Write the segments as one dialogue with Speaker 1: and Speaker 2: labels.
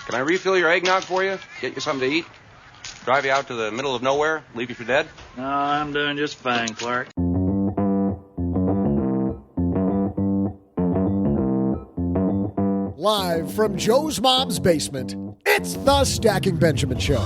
Speaker 1: Can I refill your eggnog for you? Get you something to eat? Drive you out to the middle of nowhere? Leave you for dead?
Speaker 2: No, I'm doing just fine, Clark.
Speaker 3: Live from Joe's mom's basement, it's the Stacking Benjamin Show.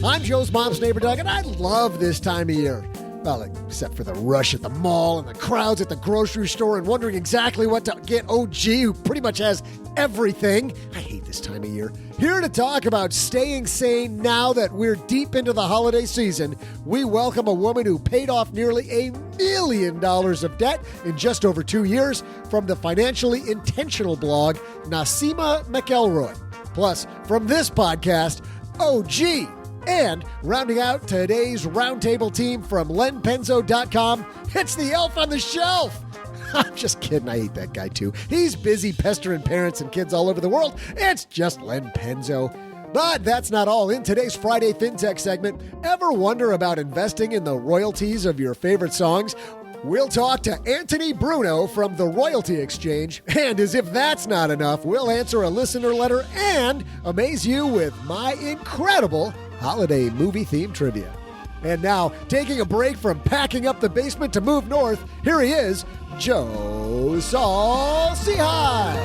Speaker 3: I'm Joe's mom's neighbor, Doug, and I love this time of year. Well, except for the rush at the mall and the crowds at the grocery store and wondering exactly what to get OG, who pretty much has everything. I hate this time of year. Here to talk about staying sane now that we're deep into the holiday season, we welcome a woman who paid off nearly $1 million of debt in just over 2 years from the financially intentional blog, Naseema McElroy. Plus, from this podcast, OG. And rounding out today's roundtable team from lenpenzo.com, it's the elf on the shelf. I'm just kidding. I hate that guy, too. He's busy pestering parents and kids all over the world. It's just Len Penzo. But that's not all. In today's Friday FinTech segment, ever wonder about investing in the royalties of your favorite songs? We'll talk to Anthony Bruno from the Royalty Exchange. And as if that's not enough, we'll answer a listener letter and amaze you with my incredible holiday movie theme trivia. And now, taking a break from packing up the basement to move north, here he is, Joe Saul-Sehy.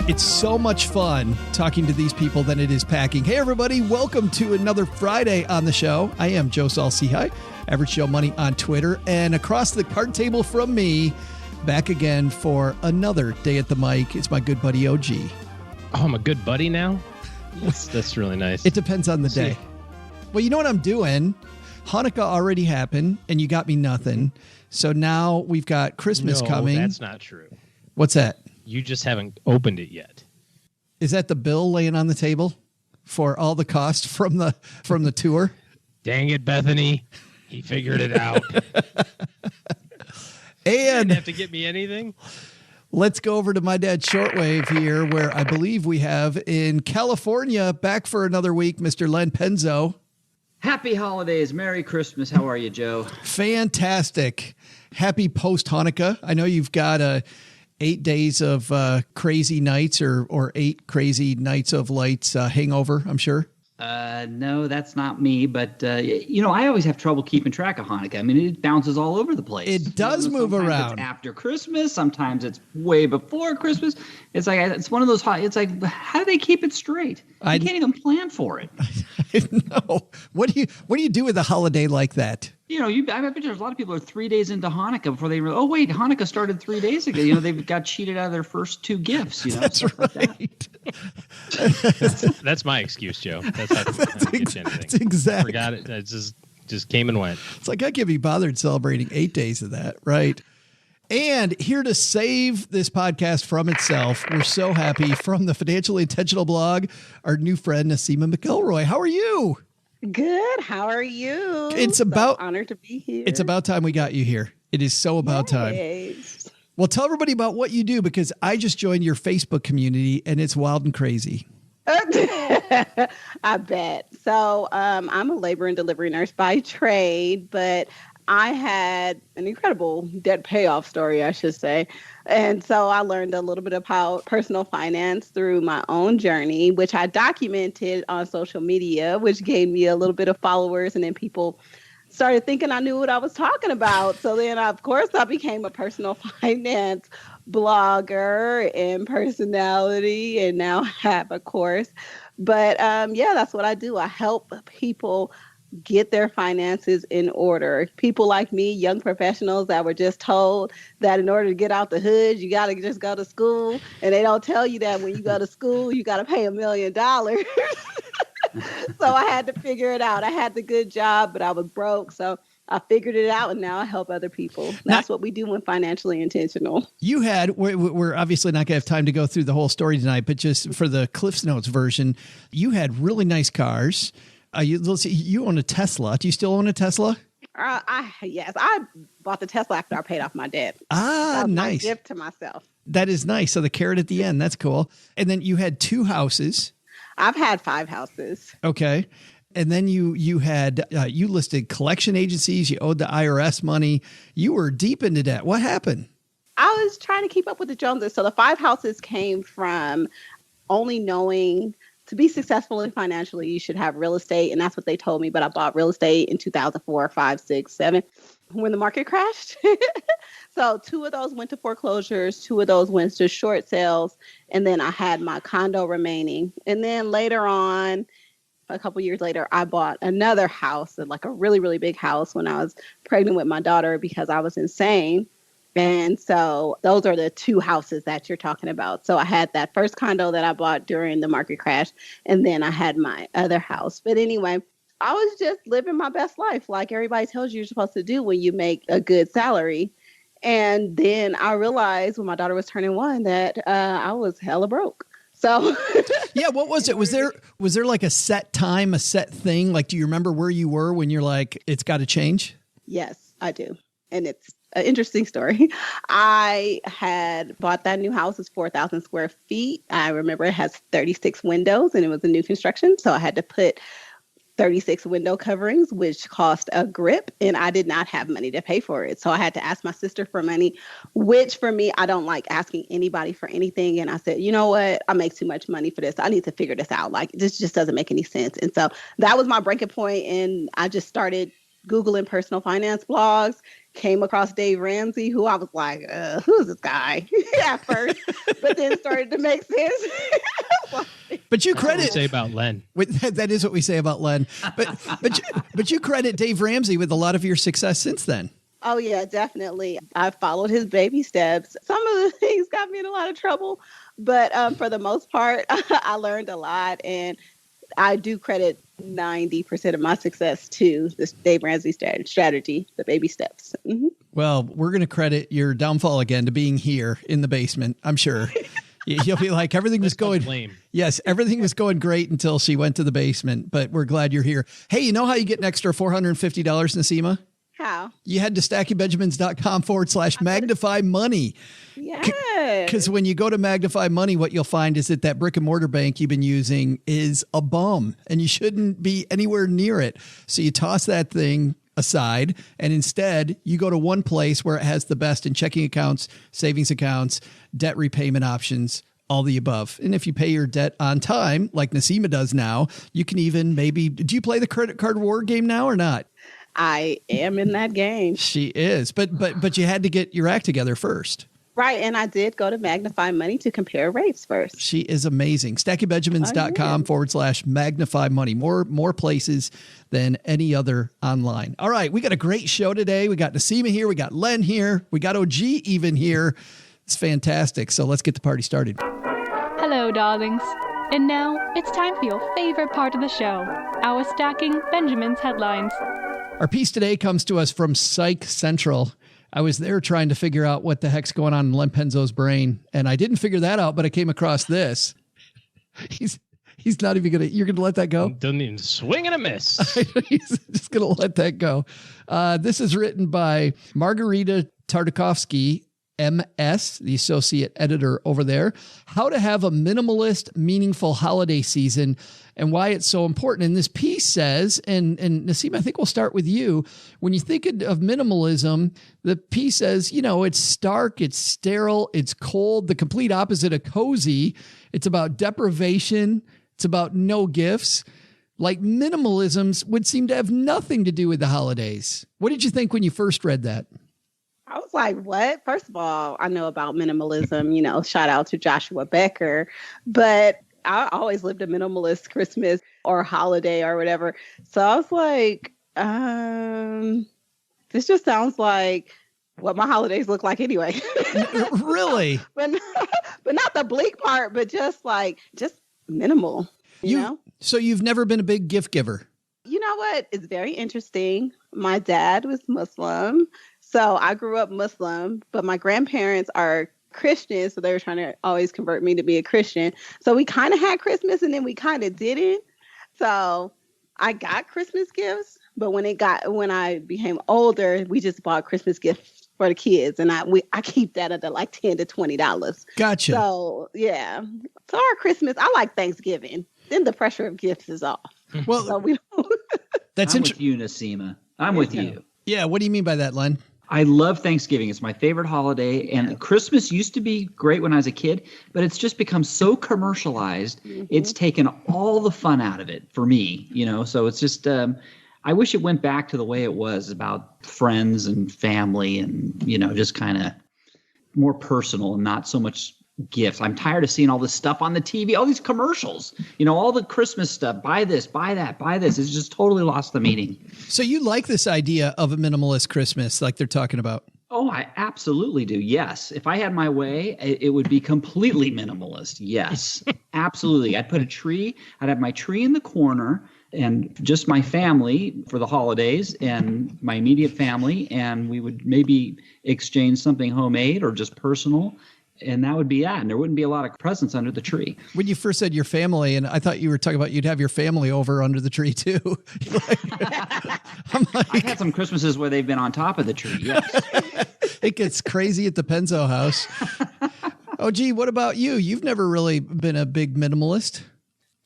Speaker 4: It's so much fun talking to these people than it is packing. Hey, everybody. Welcome to another Friday on the show. I am Joe Saul-Sehy, Average Joe Money on Twitter. And across the card table from me, back again for another day at the mic, it's my good buddy OG.
Speaker 5: Oh, I'm a good buddy now? That's really nice.
Speaker 4: It depends on the day. Well, you know what I'm doing? Hanukkah already happened, and you got me nothing. So now we've got Christmas coming.
Speaker 5: No, that's not true.
Speaker 4: What's that?
Speaker 5: You just haven't opened it yet.
Speaker 4: Is that the bill laying on the table for all the cost from the tour?
Speaker 5: Dang it, Bethany. He figured it out.
Speaker 4: And
Speaker 5: you didn't have to get me anything.
Speaker 4: Let's go over to my dad's shortwave here, where I believe we have in California, back for another week, Mr. Len Penzo.
Speaker 2: Happy holidays. Merry Christmas. How are you, Joe?
Speaker 4: Fantastic. Happy post-Hanukkah. I know you've got 8 days of crazy nights or 8 crazy nights of lights hangover, I'm sure.
Speaker 2: No, that's not me. But, I always have trouble keeping track of Hanukkah. I mean, it bounces all over the place.
Speaker 4: It does move
Speaker 2: sometimes
Speaker 4: around.
Speaker 2: It's after Christmas. Sometimes it's way before Christmas. It's one of those it's like, how do they keep it straight? You can't even plan for it.
Speaker 4: I know. What do you do with a holiday like that?
Speaker 2: I bet there's a lot of people are 3 days into Hanukkah before they realize, oh, wait, Hanukkah started 3 days ago. They've got cheated out of their first 2 gifts.
Speaker 4: That's right.
Speaker 5: That's my excuse, Joe. That's
Speaker 4: exactly.
Speaker 5: Forgot it. It just came and went.
Speaker 4: It's like I can't be bothered celebrating 8 days of that, right? And here to save this podcast from itself, we're so happy, from the Financially Intentional blog, our new friend, Naseema McElroy. How are you?
Speaker 6: Good. How are you?
Speaker 4: It's about
Speaker 6: honored to be here.
Speaker 4: It's about time we got you here. It is so about time. Well, tell everybody about what you do, because I just joined your Facebook community and it's wild and crazy.
Speaker 6: I bet. So I'm a labor and delivery nurse by trade, but I had an incredible debt payoff story, I should say. And so I learned a little bit about personal finance through my own journey, which I documented on social media, which gave me a little bit of followers. And then people started thinking I knew what I was talking about. So then, of course, I became a personal finance blogger and personality, and now have a course. But that's what I do. I help people get their finances in order. People like me, young professionals that were just told that in order to get out the hood, you got to just go to school. And they don't tell you that when you go to school, you got to pay $1 million. So I had to figure it out. I had the good job, but I was broke. So I figured it out, and now I help other people. That's what we do when Financially Intentional.
Speaker 4: You had, we're obviously not going to have time to go through the whole story tonight, but just for the Cliff's Notes version, you had really nice cars. You own a Tesla. Do you still own a Tesla?
Speaker 6: Yes, I bought the Tesla after I paid off my debt.
Speaker 4: Ah, nice.
Speaker 6: My gift to myself.
Speaker 4: That is nice. So the carrot at the end, that's cool. And then you had 2 houses.
Speaker 6: I've had 5 houses.
Speaker 4: Okay. And then you had you listed collection agencies. You owed the IRS money. You were deep into debt. What happened?
Speaker 6: I was trying to keep up with the Joneses. So the 5 houses came from only knowing to be successful financially, you should have real estate. And that's what they told me. But I bought real estate in 2004, 5, 6, 7 when the market crashed. So 2 of those went to foreclosures. 2 of those went to short sales. And then I had my condo remaining. And then later on, a couple years later, I bought another house, like a really, really big house when I was pregnant with my daughter because I was insane. And so those are the 2 houses that you're talking about. So I had that first condo that I bought during the market crash, and then I had my other house. But anyway, I was just living my best life like everybody tells you you're supposed to do when you make a good salary. And then I realized when my daughter was turning 1 that I was hella broke. So
Speaker 4: yeah, what was it? Was there like a set time, a set thing? Like, do you remember where you were when you're like, it's got to change?
Speaker 6: Yes, I do. And it's an interesting story. I had bought that new house. It's 4,000 square feet. I remember it has 36 windows and it was a new construction. So I had to put 36 window coverings, which cost a grip, and I did not have money to pay for it. So I had to ask my sister for money, which for me, I don't like asking anybody for anything. And I said, you know what? I make too much money for this. I need to figure this out. Like, this just doesn't make any sense. And so that was my breaking point, and I just started Googling personal finance blogs, came across Dave Ramsey, who I was like, who's this guy at first, but then started to make sense.
Speaker 4: But you credit
Speaker 5: what we say about Len.
Speaker 4: That is what we say about Len. But you credit Dave Ramsey with a lot of your success since then.
Speaker 6: Oh, yeah, definitely. I followed his baby steps. Some of the things got me in a lot of trouble, but for the most part, I learned a lot. And I do credit 90% of my success to this Dave Ramsey strategy, the baby steps. Mm-hmm.
Speaker 4: Well, we're going to credit your downfall again to being here in the basement, I'm sure. You'll be like, everything was going, yes, everything was going great until she went to the basement, but we're glad you're here. Hey, you know how you get an extra $450, Naseema?
Speaker 6: How?
Speaker 4: You head to stackingbenjamins.com/MagnifyMoney.
Speaker 6: Yeah.
Speaker 4: Because when you go to MagnifyMoney, what you'll find is that brick and mortar bank you've been using is a bum and you shouldn't be anywhere near it. So you toss that thing aside and instead you go to one place where it has the best in checking accounts, savings accounts, debt repayment options, all the above. And if you pay your debt on time, like Naseema does now, you can even maybe, do you play the credit card war game now or not?
Speaker 6: I am in that game.
Speaker 4: She is, but you had to get your act together first.
Speaker 6: Right. And I did go to MagnifyMoney to compare rates first.
Speaker 4: She is amazing. stackingbenjamins.com/MagnifyMoney. More places than any other online. All right. We got a great show today. We got Naseema here. We got Len here. We got OG even here. It's fantastic. So let's get the party started.
Speaker 7: Hello, darlings. And now it's time for your favorite part of the show, our Stacking Benjamins headlines.
Speaker 4: Our piece today comes to us from Psych Central. I was there trying to figure out what the heck's going on in Len Penzo's brain, and I didn't figure that out, but I came across this. He's not even going to, you're going to let that go?
Speaker 5: Doesn't even swing and a miss.
Speaker 4: He's just going to let that go. This is written by Margarita Tartakovsky, MS, the associate editor over there. How to have a minimalist, meaningful holiday season and why it's so important. And this piece says, and Naseema, I think we'll start with you. When you think of minimalism, the piece says, you know, it's stark, it's sterile, it's cold, the complete opposite of cozy. It's about deprivation. It's about no gifts. Like minimalisms would seem to have nothing to do with the holidays. What did you think when you first read that?
Speaker 6: I was like, what? First of all, I know about minimalism, you know, shout out to Joshua Becker, but I always lived a minimalist Christmas or holiday or whatever. So I was like, this just sounds like what my holidays look like anyway.
Speaker 4: Really?
Speaker 6: but not the bleak part, but just minimal, you know?
Speaker 4: So you've never been a big gift giver?
Speaker 6: You know what? It's very interesting. My dad was Muslim. So I grew up Muslim, but my grandparents are Christian. So they were trying to always convert me to be a Christian. So we kind of had Christmas and then we kind of didn't. So I got Christmas gifts, but when I became older, we just bought Christmas gifts for the kids. And I keep that at like $10 to $20.
Speaker 4: Gotcha.
Speaker 6: So yeah. So our Christmas, I like Thanksgiving. Then the pressure of gifts is off.
Speaker 4: Well,
Speaker 6: so we don't.
Speaker 2: I'm with you, Naseema. I'm with you.
Speaker 4: Yeah. What do you mean by that, Len?
Speaker 2: I love Thanksgiving. It's my favorite holiday. And Christmas used to be great when I was a kid, but it's just become so commercialized. It's taken all the fun out of it for me, So it's just, I wish it went back to the way it was about friends and family and, just kind of more personal and not so much gifts. I'm tired of seeing all this stuff on the TV, all these commercials, all the Christmas stuff, buy this, buy that, buy this. It's just totally lost the meaning.
Speaker 4: So you like this idea of a minimalist Christmas like they're talking about?
Speaker 2: Oh, I absolutely do. Yes. If I had my way, it would be completely minimalist. Yes, absolutely. I'd put a tree. I'd have my tree in the corner and just my family for the holidays and my immediate family. And we would maybe exchange something homemade or just personal. And that would be that. And there wouldn't be a lot of presents under the tree.
Speaker 4: When you first said your family, and I thought you were talking about you'd have your family over under the tree too.
Speaker 2: I've had some Christmases where they've been on top of the tree. Yes.
Speaker 4: It gets crazy at the Penzo house. Oh, gee, what about you? You've never really been a big minimalist.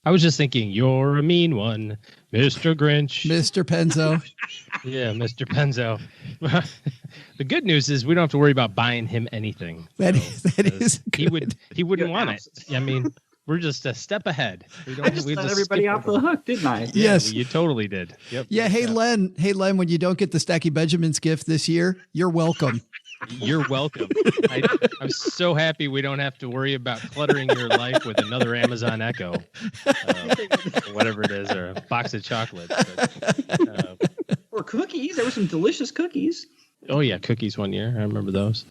Speaker 5: I was just thinking, you're a mean one, Mr. Grinch.
Speaker 4: Mr. Penzo.
Speaker 5: Yeah, Mr. Penzo. The good news is we don't have to worry about buying him anything.
Speaker 4: That is good.
Speaker 5: He wouldn't want it. I mean, we're just a step ahead.
Speaker 2: I just let everybody off the hook, didn't I?
Speaker 4: Yes.
Speaker 5: You totally did. Yep.
Speaker 4: Yeah. Hey, Len, when you don't get the Stacky Benjamin's gift this year, you're welcome.
Speaker 5: You're welcome. I'm so happy we don't have to worry about cluttering your life with another Amazon Echo, whatever it is, or a box of chocolates.
Speaker 2: Or cookies. There were some delicious cookies.
Speaker 5: Oh, yeah, cookies one year. I remember those.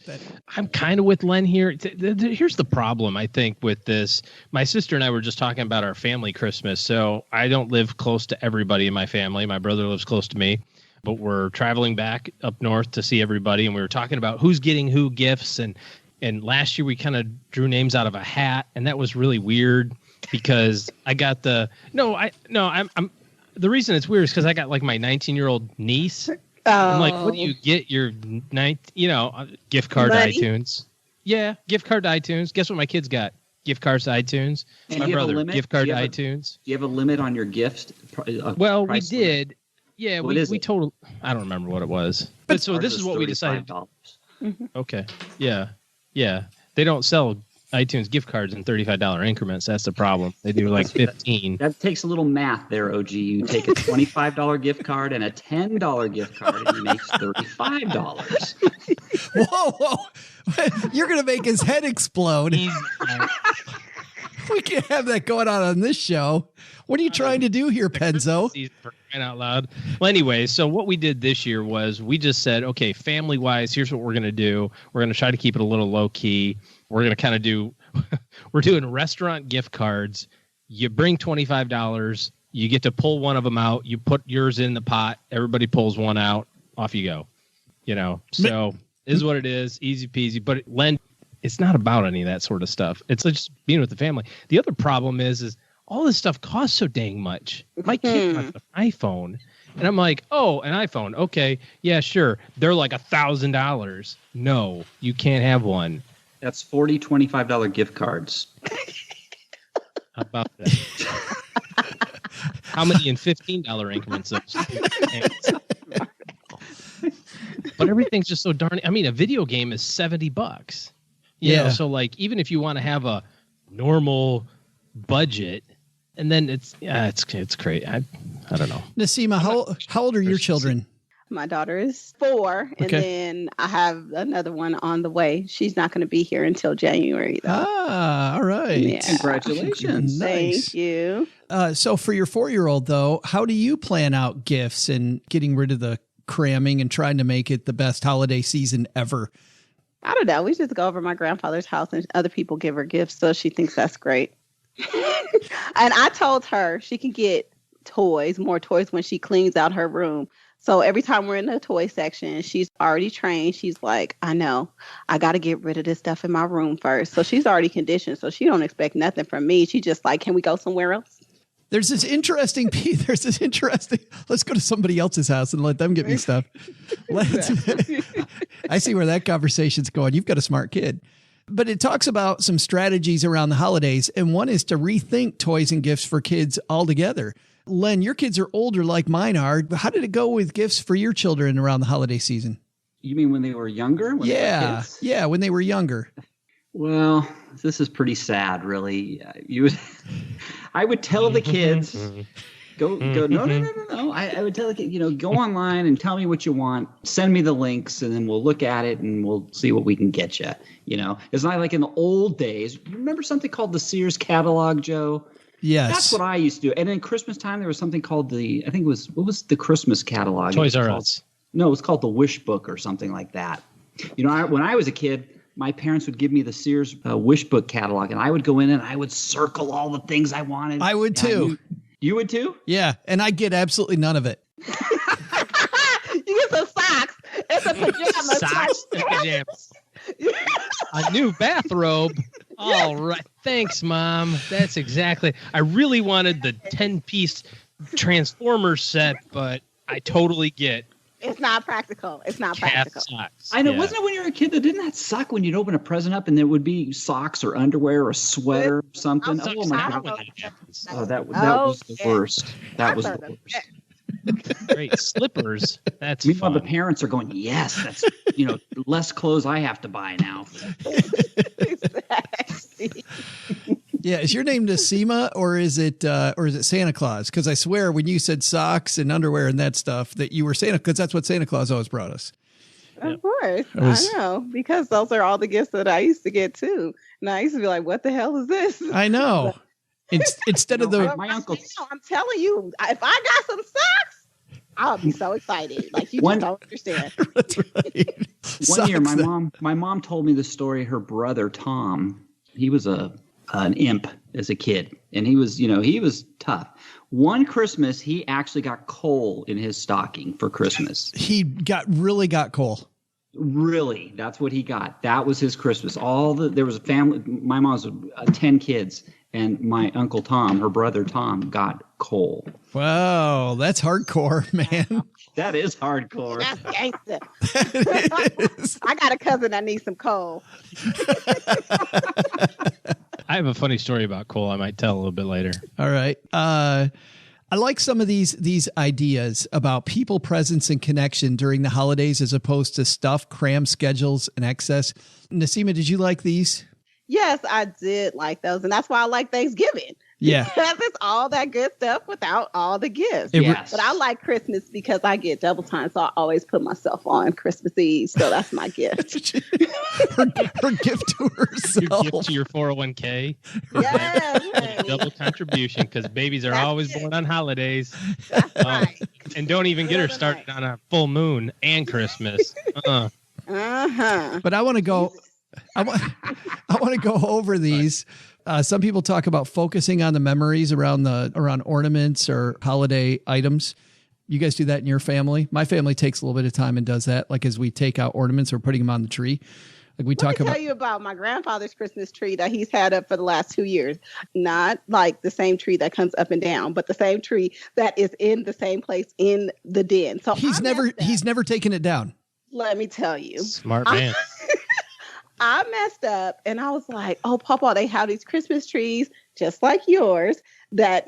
Speaker 5: I'm kind of with Len here. Here's the problem, I think, with this. My sister and I were just talking about our family Christmas. So I don't live close to everybody in my family. My brother lives close to me. But we're traveling back up north to see everybody, and we were talking about who's getting who gifts. And last year we kind of drew names out of a hat, and that was really weird because I got the reason it's weird is because I got like my 19-year-old niece. I'm like, what do you get your gift card to iTunes? Yeah, gift card to iTunes. Guess what my kids got? Gift cards to iTunes.
Speaker 2: And
Speaker 5: my brother, gift card to iTunes.
Speaker 2: Do you have a limit on your gift?
Speaker 5: Well, we did. Yeah, we total. I don't remember what it was. But so this is what we decided. Okay. Yeah. They don't sell iTunes gift cards in $35 increments. That's the problem. They do like 15.
Speaker 2: That takes a little math there, OG. You take a $25 gift card and a $10 gift card, and it makes $35.
Speaker 4: Whoa. You're going to make his head explode. We can't have that going on this show. What are you trying to do here, Penzo?
Speaker 5: For crying out loud. Well, anyway, so what we did this year was we just said, okay, family-wise, here's what we're going to do. We're going to try to keep it a little low-key. We're going to kind of we're doing restaurant gift cards. You bring $25. You get to pull one of them out. You put yours in the pot. Everybody pulls one out. Off you go. So this is what it is. Easy peasy. But it's not about any of that sort of stuff. It's just being with the family. The other problem is all this stuff costs so dang much. My kid got an iPhone, and I'm like, oh, an iPhone. Okay, yeah, sure. They're like $1,000. No, you can't have one.
Speaker 2: That's $40, $25 gift cards.
Speaker 5: How about that? How many in $15 increments? But everything's just so darn. I mean, a video game is $70. You know, so like even if you want to have a normal budget, and then it's great. I don't know.
Speaker 4: Naseema, how old are your children?
Speaker 6: My daughter is 4, and then I have another one on the way. She's not going to be here until January, though.
Speaker 4: Ah, all right.
Speaker 6: Yeah.
Speaker 2: Congratulations.
Speaker 4: Nice.
Speaker 6: Thank you.
Speaker 4: So for your 4-year-old, though, how do you plan out gifts and getting rid of the cramming and trying to make it the best holiday season ever?
Speaker 6: I don't know. We just go over to my grandfather's house and other people give her gifts, so she thinks that's great. And I told her she can get more toys when she cleans out her room. So every time we're in the toy section, she's already trained. She's like, I know, I got to get rid of this stuff in my room first. So she's already conditioned. So she don't expect nothing from me. She just like, can we go somewhere else?
Speaker 4: There's this interesting, let's go to somebody else's house and let them get me stuff. I see where that conversation's going. You've got a smart kid. But it talks about some strategies around the holidays, and one is to rethink toys and gifts for kids altogether. Len, your kids are older like mine are. How did it go with gifts for your children around the holiday season?
Speaker 2: You mean when they were younger? When they were kids?
Speaker 4: Yeah, when they were younger.
Speaker 2: Well, this is pretty sad, really. I would tell the kids, go. No. I would tell the kids, go online and tell me what you want. Send me the links, and then we'll look at it and we'll see what we can get you. It's not like in the old days. You remember something called the Sears catalog, Joe?
Speaker 4: Yes.
Speaker 2: That's what I used to do. And in Christmas time, there was something called what was the Christmas catalog?
Speaker 5: Toys R Us.
Speaker 2: No, it was called the Wish Book or something like that. When I was a kid, my parents would give me the Sears Wish Book catalog, and I would go in and I would circle all the things I wanted.
Speaker 4: I would too.
Speaker 2: You would too?
Speaker 4: Yeah, and I get absolutely none of it.
Speaker 6: You get some socks and some pajamas.
Speaker 5: Socks and pajamas. A new bathrobe. All right. Thanks, Mom. That's exactly. I really wanted the 10-piece Transformers set, but I totally get.
Speaker 6: It's not practical. It's not
Speaker 5: Cat
Speaker 6: practical.
Speaker 5: socks.
Speaker 2: I know. Yeah. Wasn't it when you were a kid didn't that suck when you'd open a present up and there would be socks or underwear or a sweater or something?
Speaker 6: Oh
Speaker 2: my God. Oh, that was the worst. That was the worst.
Speaker 5: Great slippers. That's
Speaker 2: meanwhile,
Speaker 5: fun.
Speaker 2: the parents are going, yes, that's less clothes I have to buy now.
Speaker 6: Exactly.
Speaker 4: Yeah, is your name Naseema or is it Santa Claus? Because I swear when you said socks and underwear and that stuff that you were Santa, because that's what Santa Claus always brought us.
Speaker 6: Of course, I know, because those are all the gifts that I used to get too, and I used to be like, "What the hell is this?"
Speaker 4: I know. Instead of the
Speaker 6: my uncle, I'm telling you, if I got some socks, I'll be so excited. Like you just don't understand.
Speaker 4: That's right.
Speaker 2: One year, my mom told me the story. Her brother Tom, he was an imp as a kid, and he was tough. One Christmas, he actually got coal in his stocking for Christmas.
Speaker 4: He really got coal.
Speaker 2: Really, that's what he got. That was his Christmas. There was a family. My mom's 10 kids, and my uncle Tom, her brother Tom, got coal.
Speaker 4: Wow, that's hardcore, man.
Speaker 2: That is hardcore.
Speaker 6: That's gangster. I got a cousin that needs some coal.
Speaker 5: I have a funny story about coal I might tell a little bit later.
Speaker 4: All right. I like some of these ideas about people presence and connection during the holidays as opposed to stuff, cram schedules, and excess. Naseema, did you like these?
Speaker 6: Yes, I did like those. And that's why I like Thanksgiving.
Speaker 4: Yeah.
Speaker 6: Because it's all that good stuff without all the gifts.
Speaker 2: Yes.
Speaker 6: But I like Christmas because I get double time. So I always put myself on Christmas Eve. So that's my gift.
Speaker 4: her gift to herself.
Speaker 5: Your gift to your 401k.
Speaker 6: Yes.
Speaker 5: Double contribution because babies are always born on holidays.
Speaker 6: That's right.
Speaker 5: And don't even get her started on a full moon and Christmas.
Speaker 4: But I want to go. I want to go over these. Some people talk about focusing on the memories around ornaments or holiday items. You guys do that in your family? My family takes a little bit of time and does that. Like as we take out ornaments or putting them on the tree. Like we talk about. Let me
Speaker 6: tell you about my grandfather's Christmas tree that he's had up for the last 2 years. Not like the same tree that comes up and down, but the same tree that is in the same place in the den. So
Speaker 4: he's never taken it down.
Speaker 6: Let me tell you.
Speaker 5: Smart man.
Speaker 6: I messed up and I was like, oh, Papa, they have these Christmas trees just like yours that,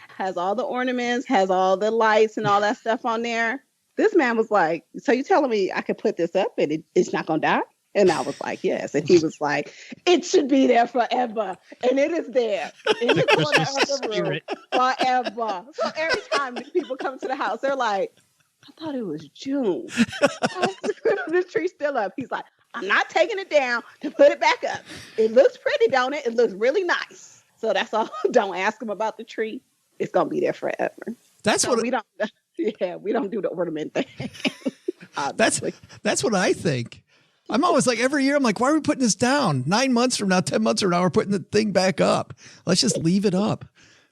Speaker 6: has all the ornaments, has all the lights and all that stuff on there. This man was like, so you telling me I could put this up and it's not going to die? And I was like, yes. And he was like, it should be there forever. And it is there in the corner of the room forever. So every time people come to the house, they're like, I thought it was June. The tree's still up. He's like, I'm not taking it down to put it back up. It looks pretty, don't it? It looks really nice. So that's all. Don't ask him about the tree. It's going to be there forever.
Speaker 4: That's what
Speaker 6: we don't. Yeah, we don't do the ornament thing.
Speaker 4: That's what I think. I'm always like, every year, I'm like, why are we putting this down? 9 months from now, 10 months from now, we're putting the thing back up. Let's just leave it up.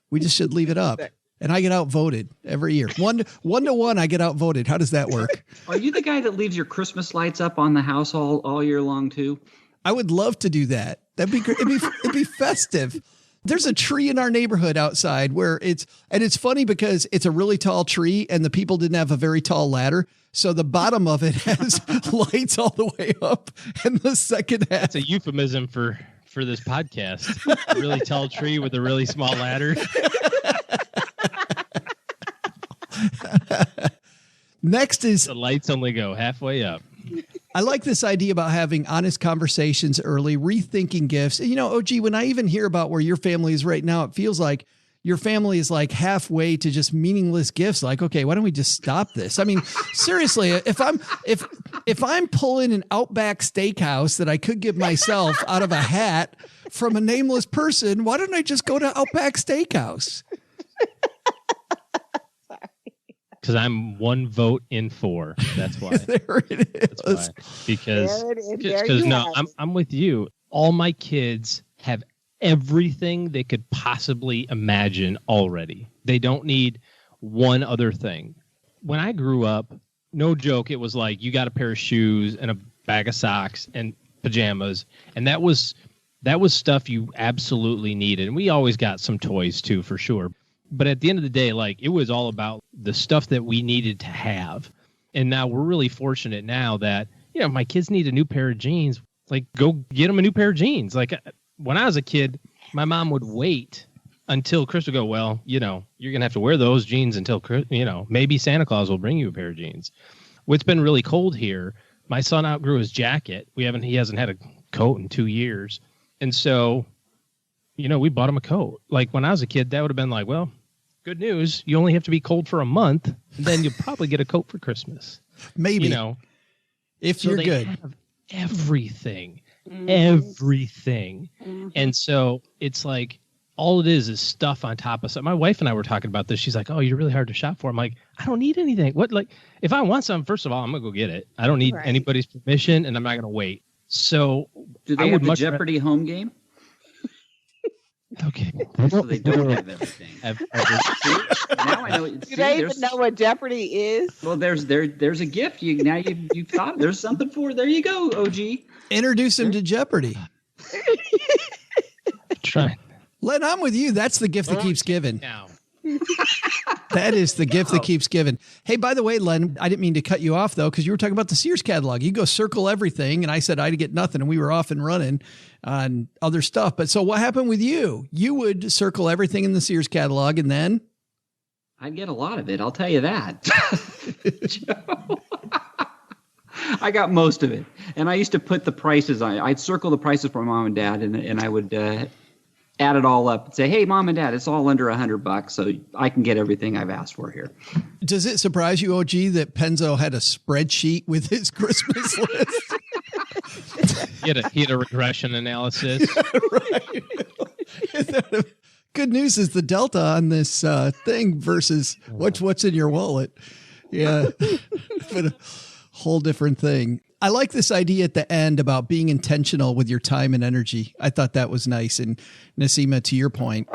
Speaker 4: We just should leave it up. And I get outvoted every year. One to one, I get outvoted. How does that work?
Speaker 2: Are you the guy that leaves your Christmas lights up on the house all year long too?
Speaker 4: I would love to do that. That'd be great. It'd be festive. There's a tree in our neighborhood outside where it's funny because it's a really tall tree and the people didn't have a very tall ladder. So the bottom of it has lights all the way up. And the second half.
Speaker 5: It's a euphemism for this podcast. A really tall tree with a really small ladder.
Speaker 4: Next is
Speaker 5: the lights only go halfway up.
Speaker 4: I like this idea about having honest conversations early, rethinking gifts. You know, OG, when I even hear about where your family is right now, it feels like your family is like halfway to just meaningless gifts. Like, okay, why don't we just stop this? I mean, seriously, if I'm pulling an Outback Steakhouse that I could give myself out of a hat from a nameless person, why don't I just go to Outback Steakhouse?
Speaker 5: Because I'm 1 vote in 4. That's why.
Speaker 4: There it is.
Speaker 5: That's why. Because no, I'm with you. All my kids have everything they could possibly imagine already. They don't need one other thing. When I grew up, no joke, it was like you got a pair of shoes and a bag of socks and pajamas, and that was stuff you absolutely needed. And we always got some toys too, for sure. But at the end of the day, like, it was all about the stuff that we needed to have. And now we're really fortunate now that, you know, my kids need a new pair of jeans. Like, go get them a new pair of jeans. Like, when I was a kid, my mom would wait until Chris would go, well, you know, you're going to have to wear those jeans until, you know, maybe Santa Claus will bring you a pair of jeans. It's been really cold here. My son outgrew his jacket. He hasn't had a coat in 2 years. And so, you know, we bought him a coat. Like, when I was a kid, that would have been like, well, good news. You only have to be cold for a month, and then you'll probably get a coat for Christmas.
Speaker 4: Maybe.
Speaker 5: You know,
Speaker 4: if so you're good.
Speaker 5: Have everything. Everything. And so it's like, all it is stuff on top of stuff. My wife and I were talking about this. She's like, oh, you're really hard to shop for. I'm like, I don't need anything. What, like, if I want something, first of all, I'm going to go get it. I don't need anybody's permission, and I'm not going to wait. So
Speaker 2: do they have the Jeopardy home game?
Speaker 5: Okay.
Speaker 2: So they don't have everything. Now I know.
Speaker 6: Do they even know what Jeopardy is?
Speaker 2: Well, there's a gift. You've thought there's something for. There you go, OG.
Speaker 4: Introduce him to Jeopardy.
Speaker 5: Try.
Speaker 4: Len, I'm with you. That's the gift that keeps giving.
Speaker 5: Now.
Speaker 4: That is the gift that keeps giving. Hey, by the way, Len, I didn't mean to cut you off, though, because you were talking about the Sears catalog. You go circle everything, and I said I'd get nothing, and we were off and running on other stuff. But so what happened with you? You would circle everything in the Sears catalog, and then?
Speaker 2: I'd get a lot of it, I'll tell you that. I got most of it. And I used to put the prices on. I'd circle the prices for Mom and Dad, and I would add it all up and say, hey, Mom and Dad, it's all under $100, so I can get everything I've asked for here.
Speaker 4: Does it surprise you, OG, that Penzo had a spreadsheet with his Christmas list?
Speaker 5: He had a regression analysis.
Speaker 4: Right. Good news is the delta on this thing versus what's in your wallet. Yeah, but a whole different thing. I like this idea at the end about being intentional with your time and energy. I thought that was nice. And Naseema, to your point,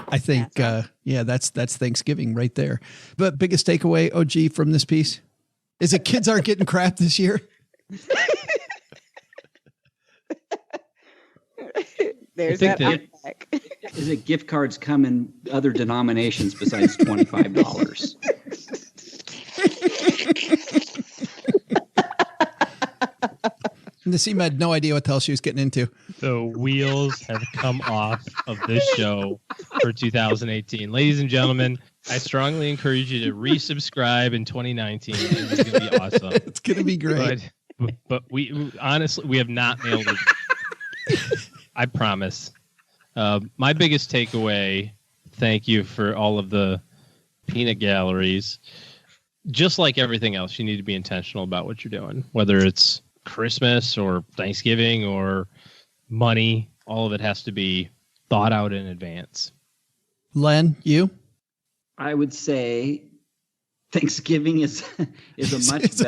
Speaker 4: I think, that's Thanksgiving right there. But biggest takeaway, OG, from this piece is that kids aren't getting crap this year.
Speaker 6: There's that.
Speaker 2: Is it gift cards come in other denominations besides $25?
Speaker 4: Naseema had no idea what the hell she was getting into.
Speaker 5: The wheels have come off of this show for 2018. Ladies and gentlemen, I strongly encourage you to resubscribe in 2019. It's going to be awesome.
Speaker 4: It's going to be great.
Speaker 5: But we honestly, we have not nailed it. I promise. My biggest takeaway, thank you for all of the peanut galleries. Just like everything else, you need to be intentional about what you're doing, whether it's Christmas or Thanksgiving or money. All of it has to be thought out in advance.
Speaker 4: Len, you?
Speaker 2: I would say Thanksgiving is a much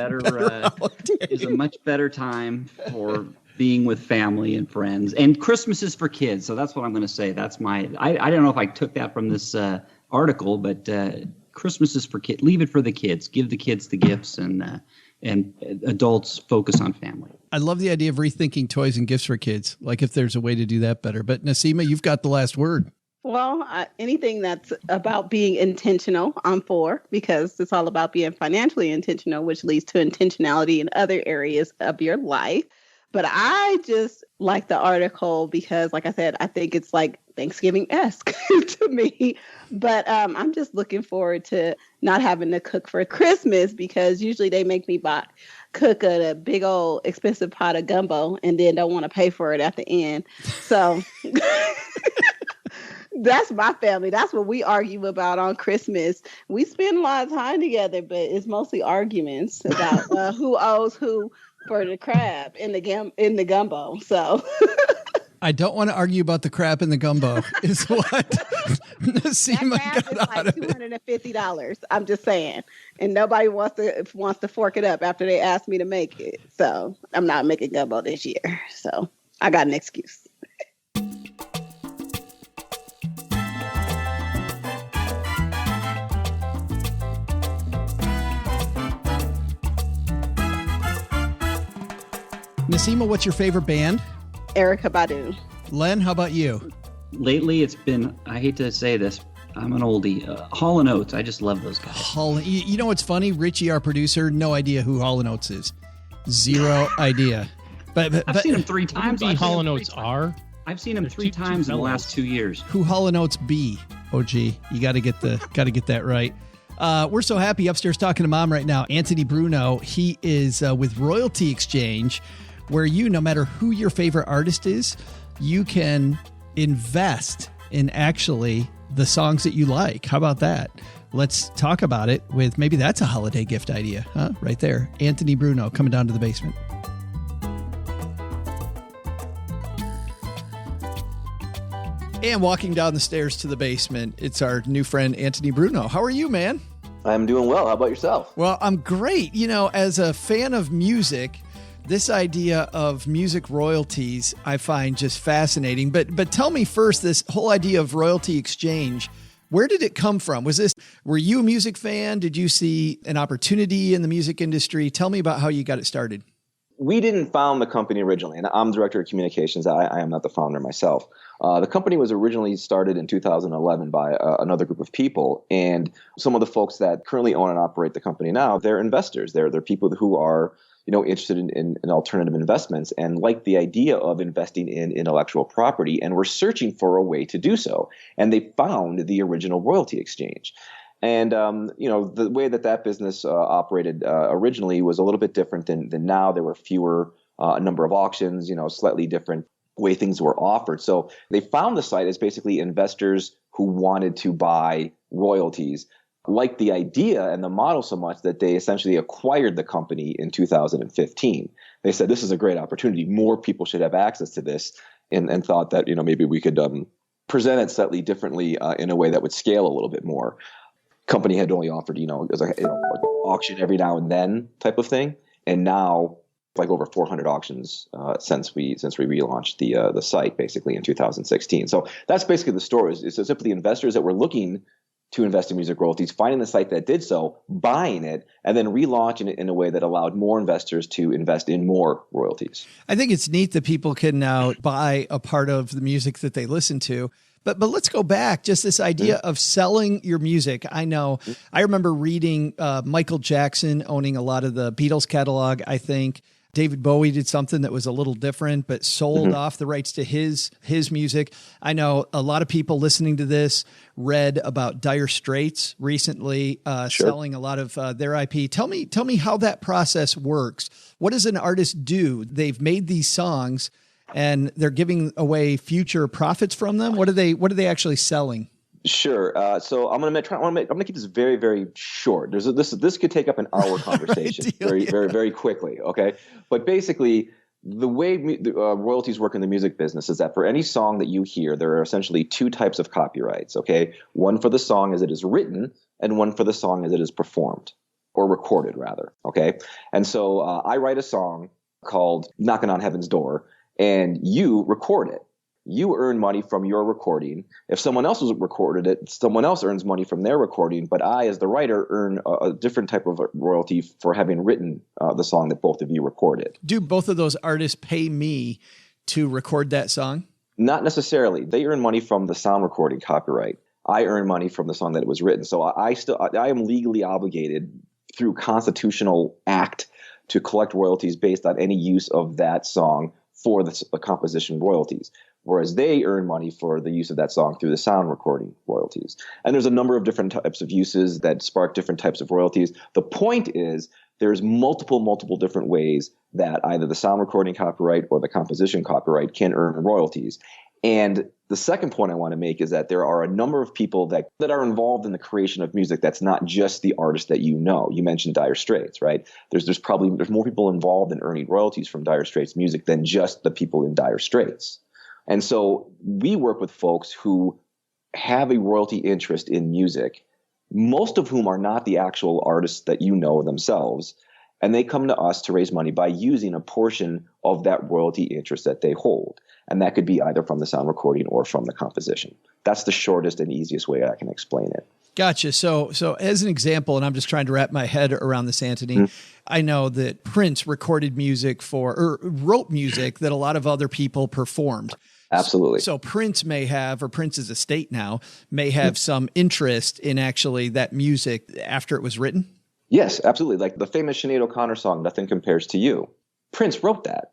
Speaker 2: better time for being with family and friends, and Christmas is for kids. So that's what I'm going to say. That's my. I don't know if I took that from this article, but Christmas is for kids. Leave it for the kids. Give the kids the gifts, and adults focus on family.
Speaker 4: I love the idea of rethinking toys and gifts for kids. Like if there's a way to do that better. But Naseema, you've got the last word.
Speaker 6: Well, anything that's about being intentional, I'm for, because it's all about being financially intentional, which leads to intentionality in other areas of your life. But I just like the article because, like I said, I think it's like Thanksgiving-esque to me. But I'm just looking forward to not having to cook for Christmas, because usually they make me cook a big old expensive pot of gumbo and then don't want to pay for it at the end. So that's my family. That's what we argue about on Christmas. We spend a lot of time together, but it's mostly arguments about who owes who for the crab in the gumbo. So
Speaker 4: I don't want to argue about the crap in the gumbo is what Naseema got out of it.
Speaker 6: $250. I'm just saying. And nobody wants to fork it up after they asked me to make it. So I'm not making gumbo this year. So I got an excuse.
Speaker 4: Naseema, what's your favorite band?
Speaker 6: Erykah Badu.
Speaker 4: Len, how about you?
Speaker 2: Lately, it's been, I hate to say this, I'm an oldie. Hall & Oates. I just love those guys.
Speaker 4: You know what's funny? Richie, our producer, no idea who Hall & Oates is. Zero idea. But
Speaker 2: I've seen him 3 times.
Speaker 5: Hall & Oates are?
Speaker 2: I've seen him 3 times in the last 2 years.
Speaker 4: Who Hall & Oates be? OG, you got to get that right. We're so happy upstairs talking to Mom right now. Anthony Bruno, he is with Royalty Exchange, where no matter who your favorite artist is, you can invest in actually the songs that you like. How about that? Let's talk about it with, maybe that's a holiday gift idea, huh? Right there. Anthony Bruno coming down to the basement. And walking down the stairs to the basement, it's our new friend, Anthony Bruno. How are you, man?
Speaker 8: I'm doing well. How about yourself?
Speaker 4: Well, I'm great. As a fan of music, this idea of music royalties, I find just fascinating. But tell me first, this whole idea of royalty exchange, where did it come from? Were you a music fan? Did you see an opportunity in the music industry? Tell me about how you got it started.
Speaker 8: We didn't found the company originally, and I'm director of communications. I am not the founder myself. The company was originally started in 2011 by another group of people, and some of the folks that currently own and operate the company now, they're investors. They're people who are interested in alternative investments and like the idea of investing in intellectual property, and were searching for a way to do so. And they found the original royalty exchange. And, the way that business operated originally was a little bit different than now. There were fewer number of auctions, slightly different way things were offered. So they found the site as basically investors who wanted to buy royalties, liked the idea and the model so much that they essentially acquired the company in 2015. They said, this is a great opportunity. More people should have access to this, and thought that, maybe we could present it slightly differently in a way that would scale a little bit more. Company had only offered, it was like auction every now and then type of thing. And now like over 400 auctions since we relaunched the site basically in 2016. So that's basically the story. It's simply investors that were looking to invest in music royalties, finding the site that did so, buying it, and then relaunching it in a way that allowed more investors to invest in more royalties.
Speaker 4: I think it's neat that people can now buy a part of the music that they listen to. But let's go back, just this idea of selling your music. I remember reading Michael Jackson owning a lot of the Beatles catalog, I think. David Bowie did something that was a little different, but sold off the rights to his music. I know a lot of people listening to this read about Dire Straits recently, selling a lot of their IP. Tell me how that process works. What does an artist do? They've made these songs and they're giving away future profits from them. What are they actually selling?
Speaker 8: Sure. So I'm going to keep this very, very short. This could take up an hour conversation very quickly. Okay. But basically the way royalties work in the music business is that for any song that you hear, there are essentially two types of copyrights. Okay. One for the song as it is written, and one for the song as it is performed or recorded rather. Okay. And so I write a song called Knocking on Heaven's Door, and you record it. You earn money from your recording. If someone else has recorded it, someone else earns money from their recording. But I, as the writer, earn a different type of royalty for having written the song that both of you recorded.
Speaker 4: Do both of those artists pay me to record that song?
Speaker 8: Not necessarily. They earn money from the sound recording copyright. I earn money from the song that it was written. So I am legally obligated through constitutional act to collect royalties based on any use of that song for the composition royalties, whereas they earn money for the use of that song through the sound recording royalties. And there's a number of different types of uses that spark different types of royalties. The point is there's multiple different ways that either the sound recording copyright or the composition copyright can earn royalties. And the second point I want to make is that there are a number of people that are involved in the creation of music that's not just the artist that you know. You mentioned Dire Straits, right? There's more people involved in earning royalties from Dire Straits music than just the people in Dire Straits. And so we work with folks who have a royalty interest in music, most of whom are not the actual artists that you know themselves. And they come to us to raise money by using a portion of that royalty interest that they hold. And that could be either from the sound recording or from the composition. That's the shortest and easiest way I can explain it.
Speaker 4: Gotcha. So as an example, and I'm just trying to wrap my head around this, Anthony, I know that Prince recorded music or wrote music that a lot of other people performed.
Speaker 8: Absolutely.
Speaker 4: So Prince may have, or Prince's estate now, may have some interest in actually that music after it was written?
Speaker 8: Yes, absolutely. Like the famous Sinead O'Connor song, Nothing Compares to You. Prince wrote that.